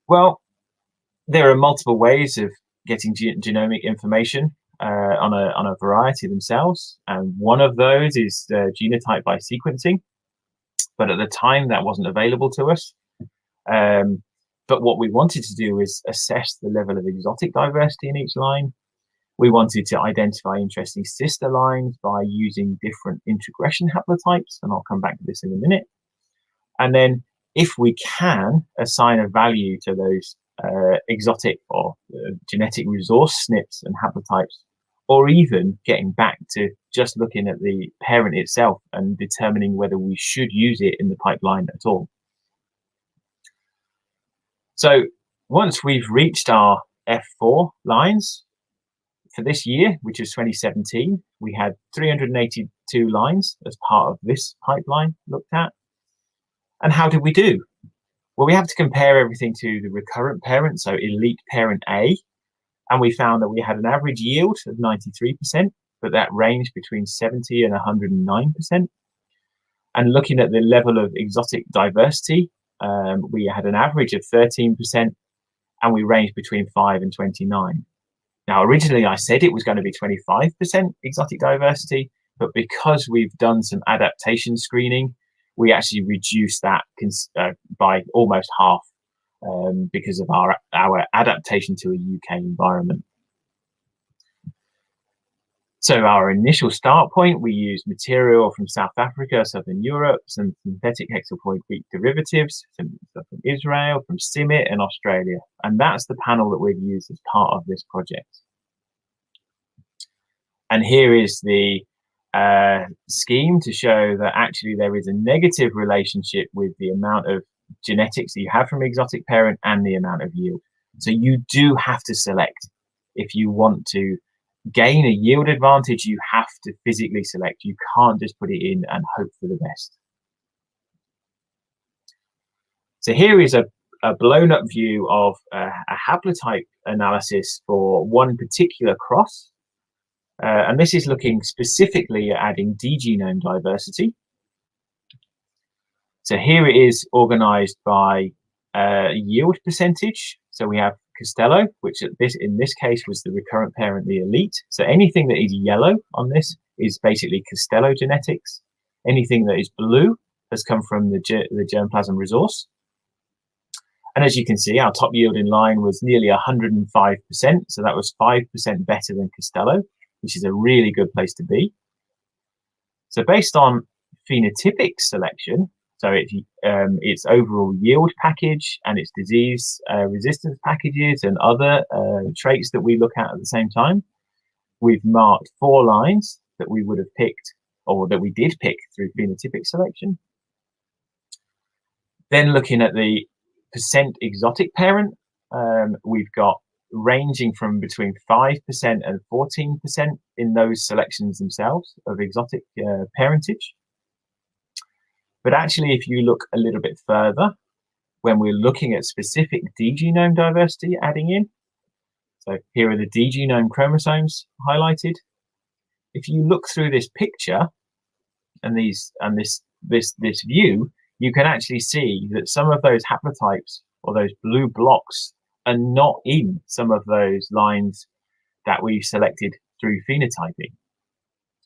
Well, there are multiple ways of getting genomic information on a variety themselves, and one of those is genotype by sequencing. But at the time, that wasn't available to us. But what we wanted to do is assess the level of exotic diversity in each line. We wanted to identify interesting sister lines by using different introgression haplotypes, and I'll come back to this in a minute. And then, if we can, assign a value to those exotic or genetic resource SNPs and haplotypes, or even getting back to just looking at the parent itself and determining whether we should use it in the pipeline at all. So once we've reached our F4 lines for this year, which is 2017, we had 382 lines as part of this pipeline looked at. And how did we do? Well, we have to compare everything to the recurrent parent, so elite parent A, and we found that we had an average yield of 93%, but that ranged between 70 and 109%. And looking at the level of exotic diversity, we had an average of 13%, and we ranged between 5 and 29. Now, originally I said it was going to be 25% exotic diversity, but because we've done some adaptation screening, we actually reduced that by almost half because of our adaptation to a UK environment. So our initial start point, we used material from South Africa, Southern Europe, some synthetic hexaploid wheat derivatives, some stuff from Israel, from CIMMYT and Australia. And that's the panel that we've used as part of this project. And here is the scheme to show that actually there is a negative relationship with the amount of genetics that you have from exotic parent and the amount of yield. So you do have to select. If you want to gain a yield advantage, you have to physically select. You can't just put it in and hope for the best. So here is a blown up view of a haplotype analysis for one particular cross. And this is looking specifically at adding D-genome diversity. So here it is organized by yield percentage. So we have Costello, which in this case was the recurrent parent, the elite. So anything that is yellow on this is basically Costello genetics. Anything that is blue has come from the germplasm resource. And as you can see, our top yielding line was nearly 105%. So that was 5% better than Costello, which is a really good place to be. So based on phenotypic selection, so its overall yield package and its disease resistance packages and other traits that we look at the same time, we've marked 4 lines that we would have picked, or that we did pick through phenotypic selection. Then looking at the percent exotic parent, we've got ranging from between 5% and 14% in those selections themselves of exotic parentage. But actually, if you look a little bit further, when we're looking at specific D-genome diversity adding in, so here are the D-genome chromosomes highlighted. If you look through this picture and this view, you can actually see that some of those haplotypes or those blue blocks are not in some of those lines that we've selected through phenotyping.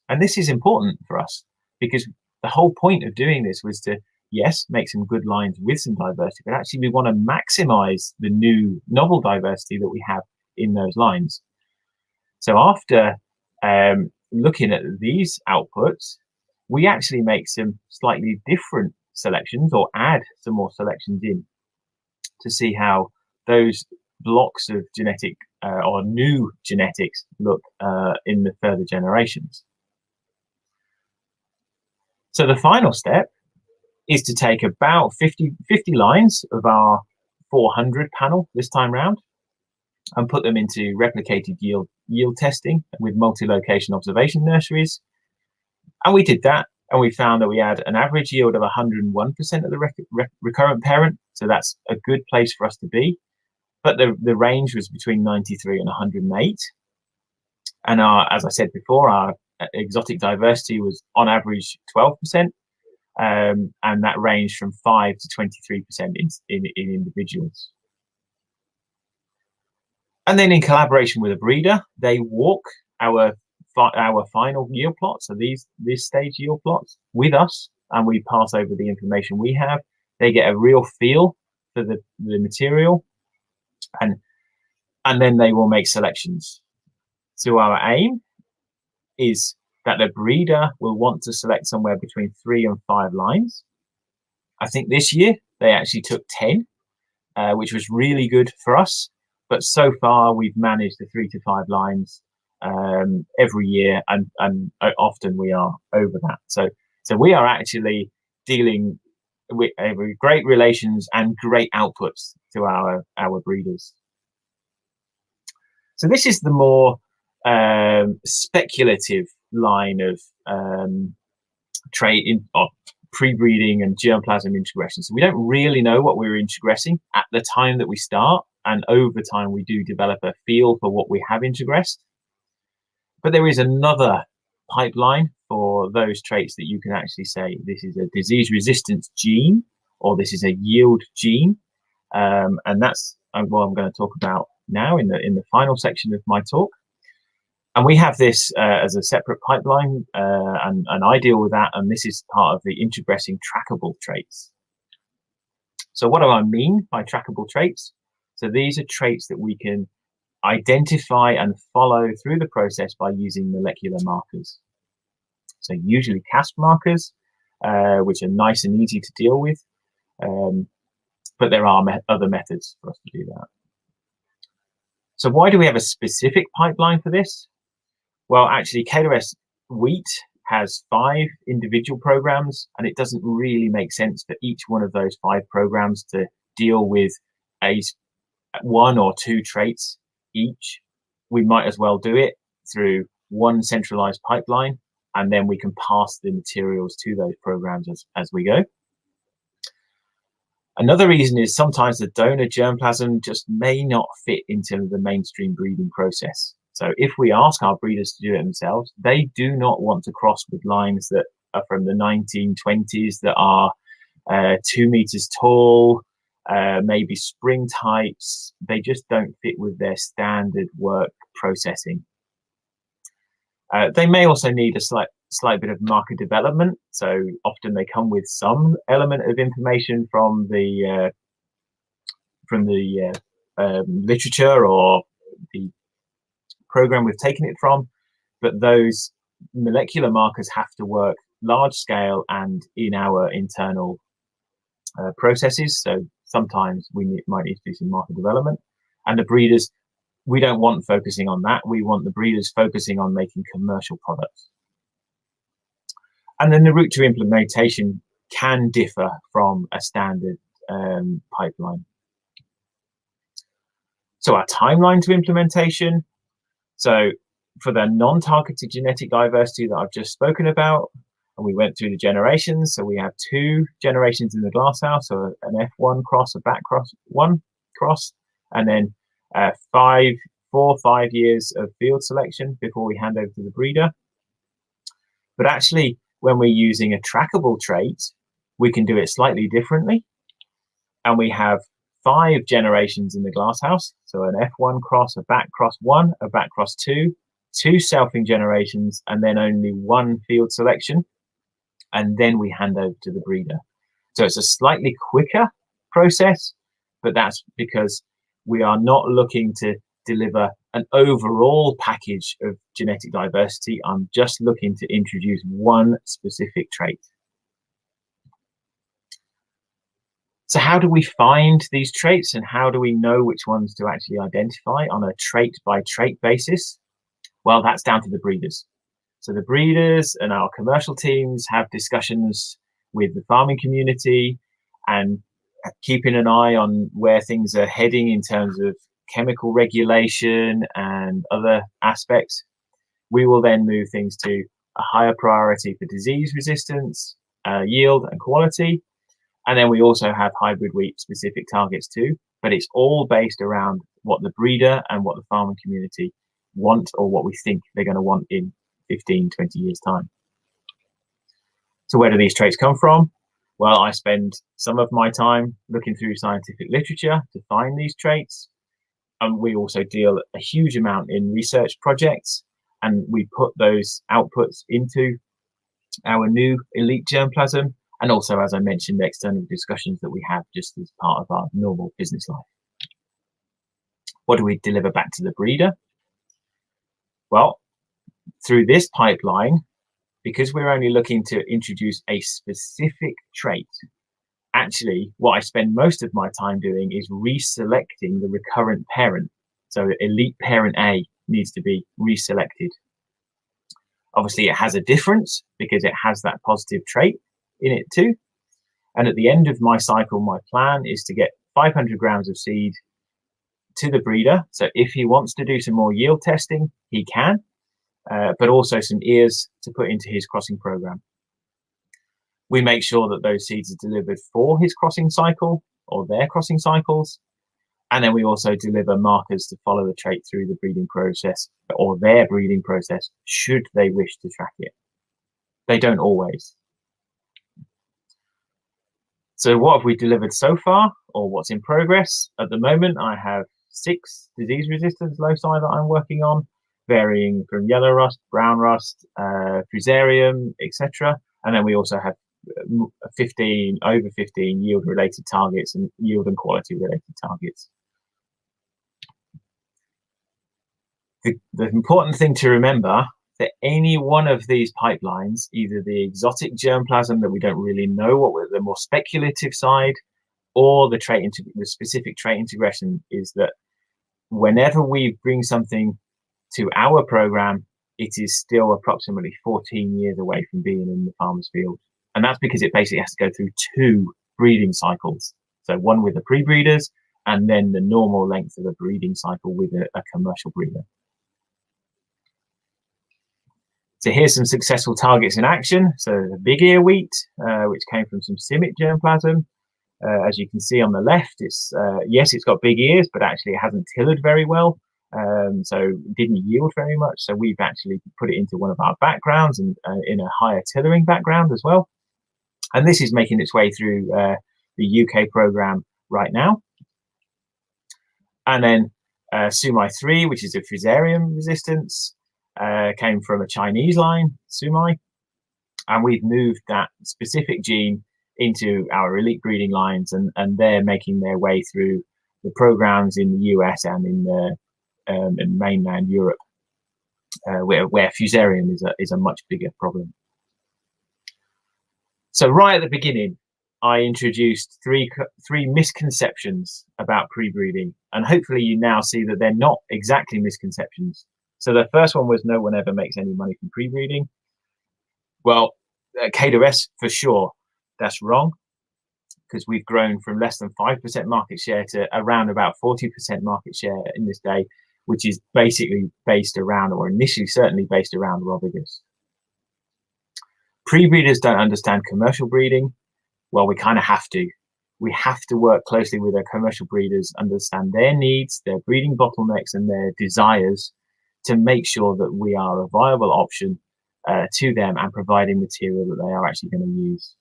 And this is important for us because the whole point of doing this was to, yes, make some good lines with some diversity, but actually we want to maximize the new novel diversity that we have in those lines. So after looking at these outputs, we actually make some slightly different selections or add some more selections in to see how those blocks of genetic or new genetics look in the further generations. So the final step is to take about 50 lines of our 400 panel this time round and put them into replicated yield testing with multi-location observation nurseries. And we did that, and we found that we had an average yield of 101% of the recurrent parent. So that's a good place for us to be. But the range was between 93 and 108. And as I said before, our exotic diversity was on average 12%, and that ranged from 5 to 23% in individuals. And then in collaboration with a breeder, they walk our final yield plots, so this stage yield plots with us, and we pass over the information we have. They get a real feel for the material, and then they will make selections. So our aim is that the breeder will want to select somewhere between 3 and 5 lines. I think this year they actually took 10, which was really good for us. But so far we've managed the 3 to 5 lines every year, and often we are over that. So we are actually dealing with great relations and great outputs to our breeders. So this is the more speculative line of trait of pre-breeding and germplasm introgression. So we don't really know what we're introgressing at the time that we start, and over time we do develop a feel for what we have introgressed. But there is another pipeline for those traits that you can actually say this is a disease resistance gene, or this is a yield gene, and that's what I'm going to talk about now in the final section of my talk. And we have this as a separate pipeline, and I deal with that, and this is part of the introgressing trackable traits. So what do I mean by trackable traits? So these are traits that we can identify and follow through the process by using molecular markers. So usually CASP markers, which are nice and easy to deal with, but there are other methods for us to do that. So why do we have a specific pipeline for this? Well, actually, KWS wheat has 5 individual programs, and it doesn't really make sense for each one of those 5 programs to deal with 1 or 2 traits each. We might as well do it through one centralized pipeline, and then we can pass the materials to those programs as we go. Another reason is sometimes the donor germplasm just may not fit into the mainstream breeding process. So if we ask our breeders to do it themselves, they do not want to cross with lines that are from the 1920s that are 2 meters tall, maybe spring types. They just don't fit with their standard work processing. They may also need a slight bit of marker development. So often they come with some element of information from the literature or the program we've taken it from, but those molecular markers have to work large scale and in our internal processes. So sometimes we might need to do some marker development, and the breeders, we don't want focusing on that. We want the breeders focusing on making commercial products. And then the route to implementation can differ from a standard pipeline. So our timeline to implementation. So for the non-targeted genetic diversity that I've just spoken about, and we went through the generations. So we have 2 generations in the glasshouse, so an F1 cross, a back cross, 1 cross, and then 4 or 5 years of field selection before we hand over to the breeder. But actually, when we're using a trackable trait, we can do it slightly differently. And we have 5 generations in the glasshouse. So an F1 cross, a back cross 1, a back cross 2, 2 selfing generations, and then only 1 field selection. And then we hand over to the breeder. So it's a slightly quicker process, but that's because we are not looking to deliver an overall package of genetic diversity. I'm just looking to introduce 1 specific trait. So how do we find these traits, and how do we know which ones to actually identify on a trait by trait basis? Well, that's down to the breeders. So the breeders and our commercial teams have discussions with the farming community and keeping an eye on where things are heading in terms of chemical regulation and other aspects. We will then move things to a higher priority for disease resistance, yield and quality. And then we also have hybrid wheat specific targets too, but it's all based around what the breeder and what the farming community want, or what we think they're going to want in 15, 20 years time. So where do these traits come from? Well, I spend some of my time looking through scientific literature to find these traits. And we also deal a huge amount in research projects, and we put those outputs into our new elite germplasm, And also, as I mentioned, external discussions that we have just as part of our normal business life. What do we deliver back to the breeder? Well, through this pipeline, because we're only looking to introduce a specific trait, actually, what I spend most of my time doing is reselecting the recurrent parent. So elite parent A needs to be reselected. Obviously, it has a difference because it has that positive trait in it too. And at the end of my cycle, my plan is to get 500 grams of seed to the breeder. So if he wants to do some more yield testing, he can, but also some ears to put into his crossing program. We make sure that those seeds are delivered for his crossing cycle or their crossing cycles. And then we also deliver markers to follow the trait through the breeding process or their breeding process, should they wish to track it. They don't always. So what have we delivered so far, or what's in progress? At the moment, I have 6 disease resistance loci that I'm working on, varying from yellow rust, brown rust, fusarium, etc. And then we also have over 15 yield related targets and yield and quality related targets. The important thing to remember that any one of these pipelines, either the exotic germplasm that we don't really know what we're, the more speculative side, or the specific trait integration, is that whenever we bring something to our program, it is still approximately 14 years away from being in the farmer's field. And that's because it basically has to go through 2 breeding cycles. So one with the pre-breeders, and then the normal length of a breeding cycle with a commercial breeder. So here's some successful targets in action. So the big ear wheat, which came from some simic germplasm. As you can see on the left, it's yes, it's got big ears, but actually it hasn't tillered very well. So didn't yield very much. So we've actually put it into one of our backgrounds and in a higher tillering background as well. And this is making its way through the UK program right now. And then Sumai 3, which is a fusarium resistance, came from a Chinese line, Sumai. And we've moved that specific gene into our elite breeding lines, and they're making their way through the programs in the US and in mainland Europe, where fusarium is a much bigger problem. So right at the beginning, I introduced three misconceptions about pre-breeding, and hopefully you now see that they're not exactly misconceptions. So the first one was no one ever makes any money from pre-breeding. Well, K2S for sure, that's wrong, because we've grown from less than 5% market share to around about 40% market share in this day, which is basically based around, or initially certainly based around, Robigus. Pre-breeders don't understand commercial breeding. Well, we kind of have to. We have to work closely with our commercial breeders, understand their needs, their breeding bottlenecks, and their desires to make sure that we are a viable option to them and providing material that they are actually going to use.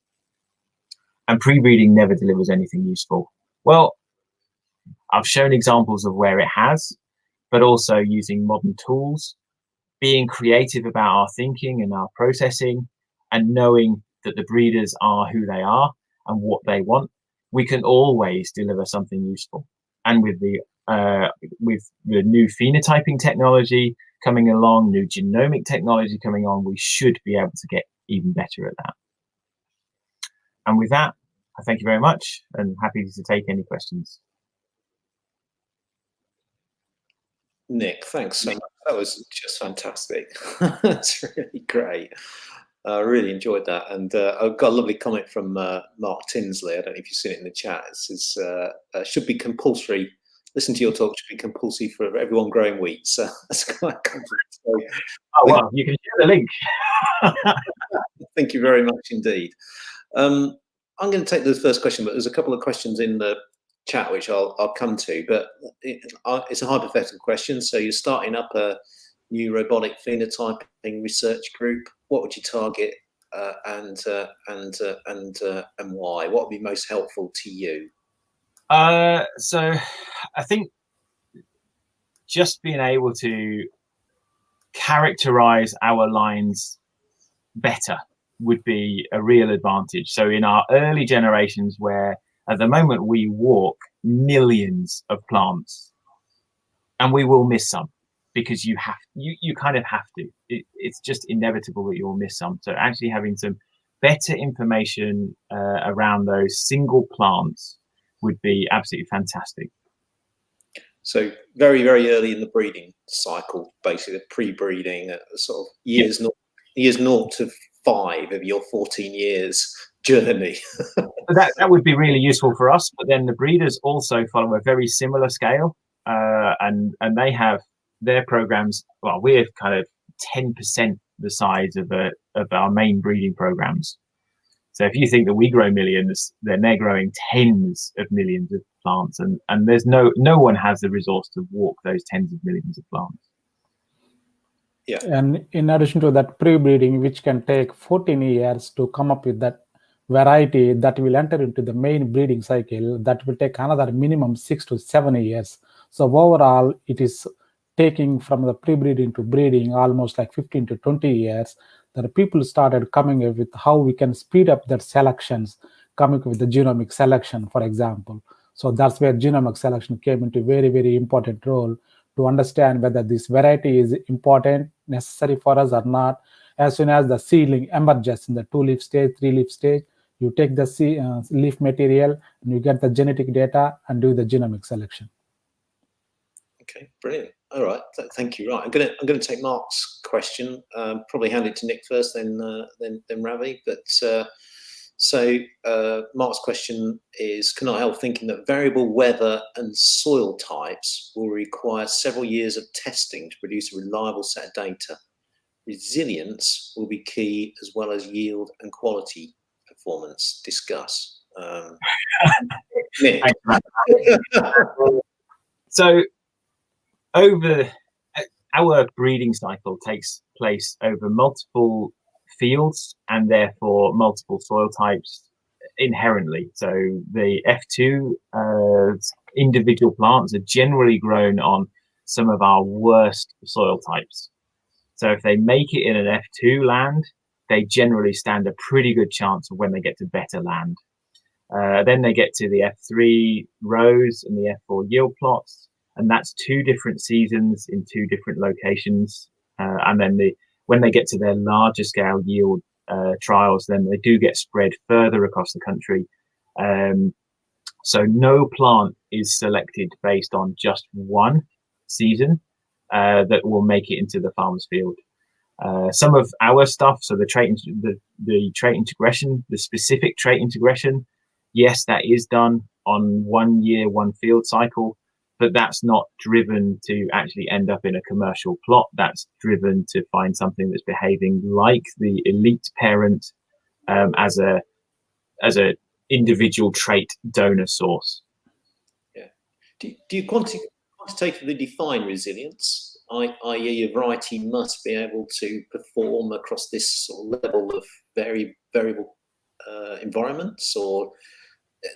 And pre-breeding never delivers anything useful. Well, I've shown examples of where it has, but also using modern tools, being creative about our thinking and our processing, and knowing that the breeders are who they are and what they want, we can always deliver something useful. And with the new phenotyping technology coming along, new genomic technology coming on, we should be able to get even better at that. And with that, I thank you very much and happy to take any questions. Nick, thanks so much. That was just fantastic. That's really great. I really enjoyed that. And I've got a lovely comment from Mark Tinsley. I don't know if you've seen it in the chat. It says, should be compulsory. Listen to your talk should be compulsory for everyone growing wheat. So that's quite comforting. So, oh, well, you can share the link. Thank you very much indeed. I'm going to take the first question, but there's a couple of questions in the chat which I'll come to. But it's a hypothetical question. So you're starting up a new robotic phenotyping research group. What would you target, and why? What would be most helpful to you? So I think just being able to characterize our lines better would be a real advantage. So in our early generations, where at the moment we walk millions of plants, and we will miss some because you kind of have to. It's just inevitable that you'll miss some. So actually having some better information around those single plants would be absolutely fantastic. So very, very early in the breeding cycle, basically pre-breeding, sort of years 0 to 5 of your 14 years journey. that would be really useful for us. But then the breeders also follow a very similar scale, and they have their programs. Well, we're kind of 10% the size of our main breeding programs. So if you think that we grow millions, then they're growing tens of millions of plants, and there's no one has the resource to walk those tens of millions of plants. Yeah. And in addition to that, pre-breeding, which can take 14 years to come up with that variety that will enter into the main breeding cycle, that will take another minimum 6 to 7 years. So overall, it is taking from the pre-breeding to breeding almost like 15 to 20 years. That people started coming up with how we can speed up their selections, coming up with the genomic selection, for example. So that's where genomic selection came into very, very important role to understand whether this variety is important, necessary for us or not. As soon as the seedling emerges in the 2-leaf stage, 3-leaf stage, you take the leaf material and you get the genetic data and do the genomic selection. Okay, brilliant. All right, thank you. Right, I'm gonna take Mark's question. Probably hand it to Nick first, then Ravi. But so Mark's question is: can I help thinking that variable weather and soil types will require several years of testing to produce a reliable set of data? Resilience will be key, as well as yield and quality performance. Discuss. Nick. So our breeding cycle takes place over multiple fields and therefore multiple soil types inherently. So the F2 individual plants are generally grown on some of our worst soil types. So if they make it in an F2 land, they generally stand a pretty good chance of when they get to better land. Then they get to the F3 rows and the F4 yield plots, and that's 2 different seasons in 2 different locations. And then when they get to their larger scale yield trials, then they do get spread further across the country. So no plant is selected based on just one season that will make it into the farmer's field. Some of our stuff, so the trait integration, the specific trait integration, yes, that is done on 1 year, 1 field cycle, but that's not driven to actually end up in a commercial plot. That's driven to find something that's behaving like the elite parent as a individual trait donor source. Yeah. Do you quantitatively define resilience? I.e., a variety must be able to perform across this sort of level of very variable environments, or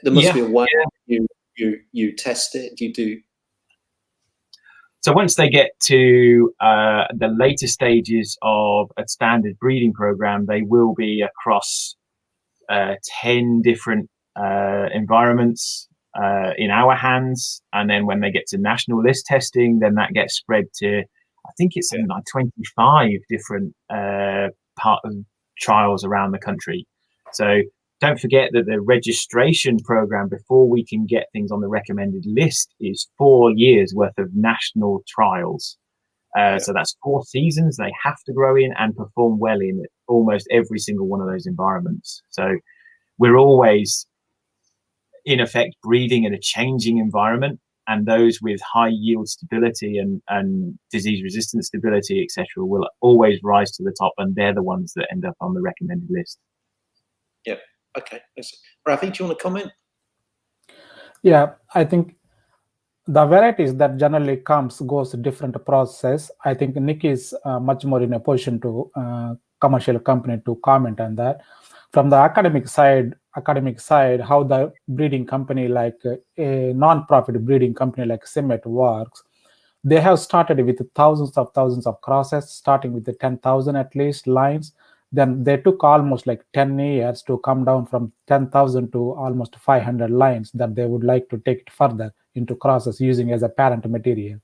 there must be a way you test it. Do you do? So once they get to the later stages of a standard breeding program, they will be across 10 different environments in our hands. And then when they get to national list testing, then that gets spread to, I think it's something like 25 different trials around the country. So don't forget that the registration program before we can get things on the recommended list is 4 years worth of national trials. So that's 4 seasons they have to grow in and perform well in almost every single one of those environments. So we're always, in effect, breeding in a changing environment, and those with high yield stability and disease resistant stability, etc., will always rise to the top, and they're the ones that end up on the recommended list. Yeah. Okay. Ravi, do you want to comment? Yeah, I think the varieties that generally goes different process. I think Nick is much more in a position to commercial company to comment on that. From the academic side, how the breeding company, like a non-profit breeding company like CIMMET works, they have started with thousands of crosses, starting with the 10,000 at least lines. Then they took almost like 10 years to come down from 10,000 to almost 500 lines that they would like to take it further into crosses using as a parent material.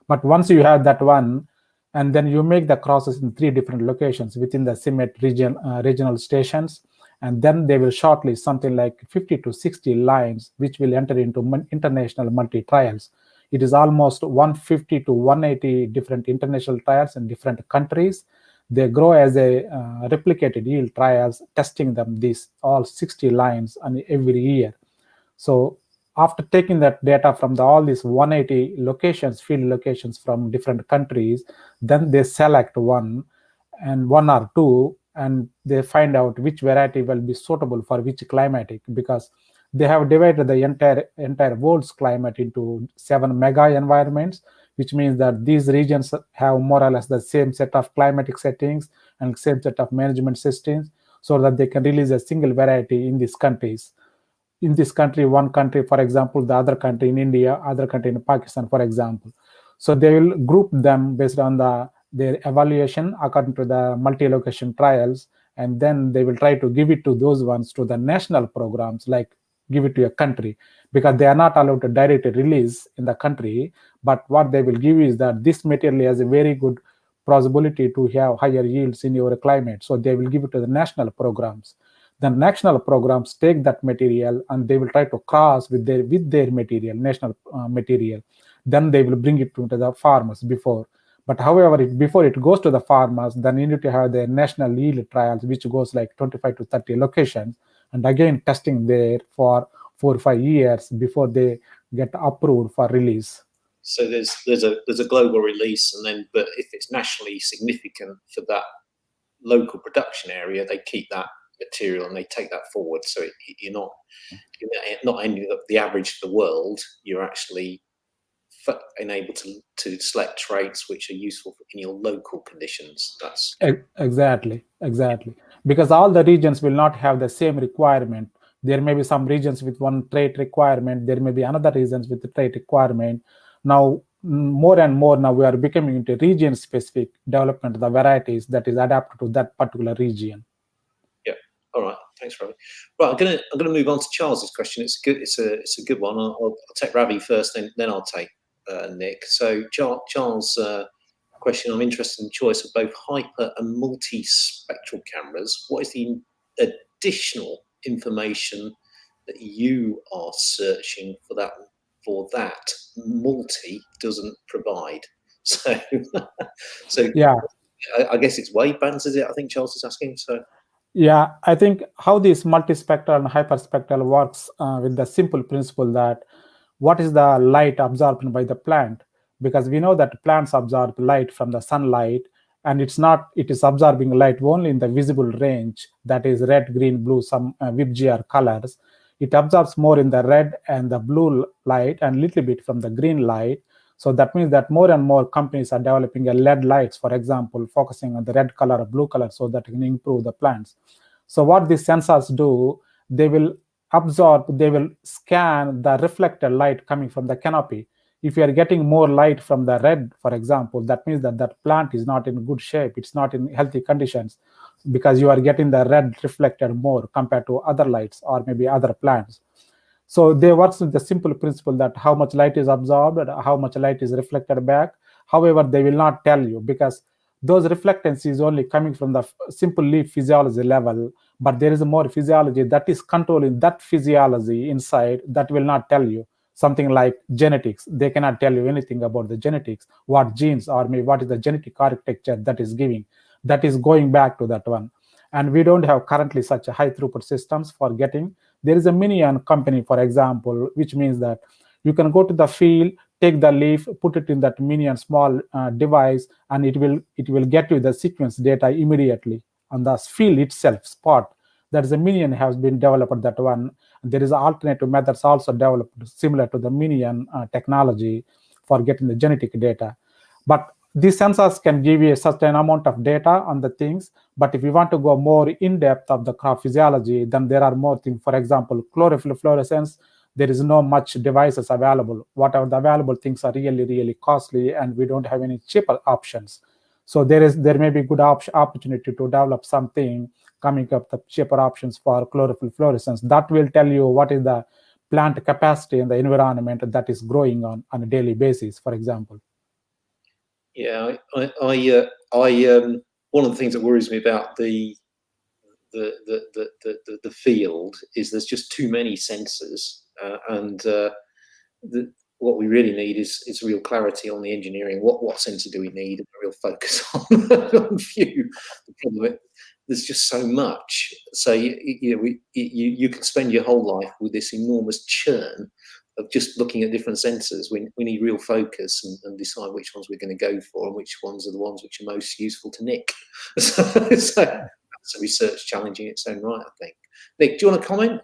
But once you have that one, and then you make the crosses in 3 different locations within the CIMET regional stations, and then they will shortlist something like 50 to 60 lines, which will enter into international multi-trials. It is almost 150 to 180 different international trials in different countries. They grow as a replicated yield trials, testing them these all 60 lines on every year. So after taking that data from all these 180 locations, field locations from different countries, then they select one or two, and they find out which variety will be suitable for which climatic, because they have divided the entire world's climate into 7 mega environments, which means that these regions have more or less the same set of climatic settings and same set of management systems, so that they can release a single variety in these countries. In this country, one country, for example, the other country in India, other country in Pakistan, for example. So they will group them based on their evaluation according to the multi-location trials, and then they will try to give it to those ones to the national programs, like give it to a country, because they are not allowed to directly release in the country. But what they will give is that this material has a very good possibility to have higher yields in your climate. So they will give it to the national programs. The national programs take that material and they will try to cross with their material, national material. Then they will bring it to the farmers before. But however, before it goes to the farmers, then you need to have the national yield trials, which goes like 25 to 30 locations, and again testing there for 4 or 5 years before they get approved for release. So there's a global release, and then but if it's nationally significant for that local production area, they keep that material and they take that forward. So you're not ending up the average of the world. You're actually enabled to select traits which are useful in your local conditions. That's exactly because all the regions will not have the same requirement. There may be some regions with one trait requirement. There may be another regions with the trait requirement. Now, more and more now we are becoming into region-specific development of the varieties that is adapted to that particular region. Yeah. All right. Thanks, Ravi. Right. I'm gonna move on to Charles's question. It's good. It's a good one. I'll take Ravi first, then I'll take Nick. So Charles' question: I'm interested in the choice of both hyper and multi-spectral cameras. What is the additional information that you are searching for that multi doesn't provide? So yeah, I guess it's wavebands, is it? I think Charles is asking. So yeah, I think how this multispectral and hyperspectral works with the simple principle that what is the light absorbed by the plant, because we know that plants absorb light from the sunlight, and it is absorbing light only in the visible range, that is red, green, blue, some WIPGR colors. It absorbs more in the red and the blue light and little bit from the green light. So that means that more and more companies are developing a LED lights, for example, focusing on the red color or blue color so that it can improve the plants. So what these sensors do, they will scan the reflected light coming from the canopy. If you are getting more light from the red, for example, that means that plant is not in good shape. It's not in healthy conditions, because you are getting the red reflected more compared to other lights or maybe other plants. So they work with the simple principle that how much light is absorbed and how much light is reflected back. However, they will not tell you, because those reflectance is only coming from the simple leaf physiology level, but there is more physiology that is controlling that physiology inside that will not tell you. Something like genetics, they cannot tell you anything about the genetics, what genes or maybe what is the genetic architecture that is giving. That is going back to that one. And we don't have currently such a high throughput systems for getting. There is a minion company, for example, which means that you can go to the field, take the leaf, put it in that minion small device, and it will get you the sequence data immediately on the field itself spot. That is a minion has been developed, that one. There is alternative methods also developed similar to the minion technology for getting the genetic data. But these sensors can give you a certain amount of data on the things, but if you want to go more in depth of the crop physiology, then there are more things. For example, chlorophyll fluorescence, there is no much devices available. Whatever the available things are really, really costly, and we don't have any cheaper options. So there may be good opportunity to develop something, coming up the cheaper options for chlorophyll fluorescence. That will tell you what is the plant capacity in the environment that is growing on a daily basis, for example. Yeah, one of the things that worries me about the field is there's just too many sensors, and what we really need is real clarity on the engineering. What sensor do we need? And a real focus on few. The problem, there's just so much. So you can spend your whole life with this enormous churn of just looking at different sensors. We need real focus and decide which ones we're going to go for and which ones are the ones which are most useful to Nick. So that's a research challenge in its own right, I think. Nick, do you want to comment?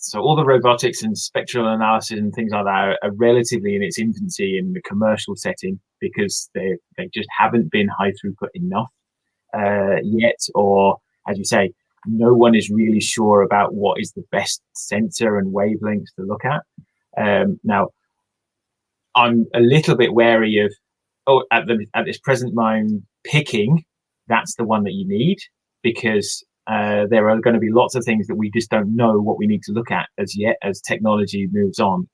So all the robotics and spectral analysis and things like that are relatively in its infancy in the commercial setting, because they just haven't been high throughput enough yet, or as you say, no one is really sure about what is the best sensor and wavelengths to look at. Now, I'm a little bit wary of, at this present moment, picking that's the one that you need, because there are going to be lots of things that we just don't know what we need to look at as yet as technology moves on.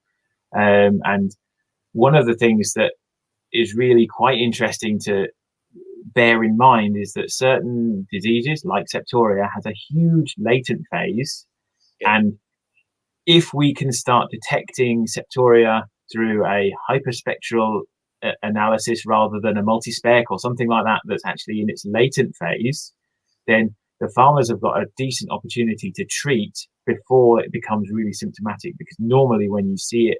And one of the things that is really quite interesting to bear in mind is that certain diseases like septoria has a huge latent phase. Yeah. And if we can start detecting septoria through a hyperspectral analysis rather than a multispec or something like that that's actually in its latent phase, then the farmers have got a decent opportunity to treat before it becomes really symptomatic. Because normally when you see it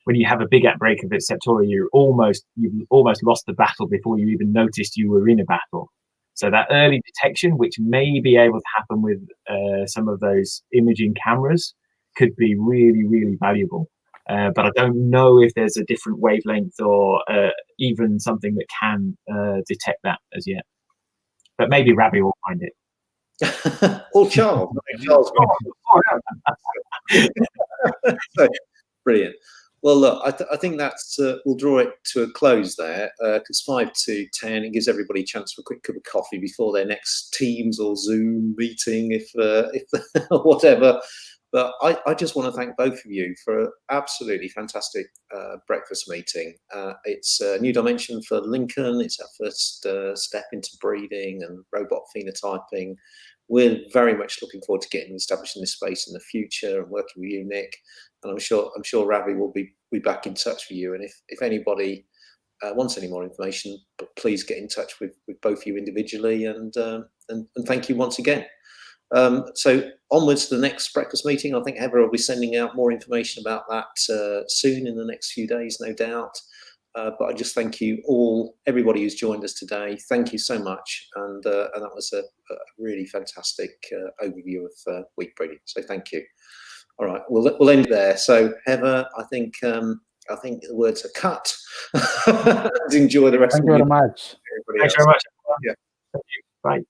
when you have a big outbreak of septoria, you've almost lost the battle before you even noticed you were in a battle. So that early detection, which may be able to happen with some of those imaging cameras, could be really, really valuable. But I don't know if there's a different wavelength or even something that can detect that as yet. But maybe Ravi will find it. Or Charles. Charles. So, brilliant. Well, look, I think that's we'll draw it to a close there, because 5 to 10, it gives everybody a chance for a quick cup of coffee before their next Teams or Zoom meeting, if whatever. But I just want to thank both of you for an absolutely fantastic breakfast meeting. It's a new dimension for Lincoln. It's our first step into breeding and robot phenotyping. We're very much looking forward to getting established in this space in the future and working with you, Nick. And I'm sure Ravi will be back in touch with you. And if anybody wants any more information, please get in touch with both of you individually. And thank you once again. So onwards to the next breakfast meeting. I think Heather will be sending out more information about that soon in the next few days, no doubt. But I just thank you all, everybody who's joined us today. Thank you so much, and that was a really fantastic overview of wheat breeding. So thank you. All right, we'll end there. So Heather, I think the words are cut. Enjoy the rest. Thank you very much. Thanks very much. Yeah. Thank you. Bye.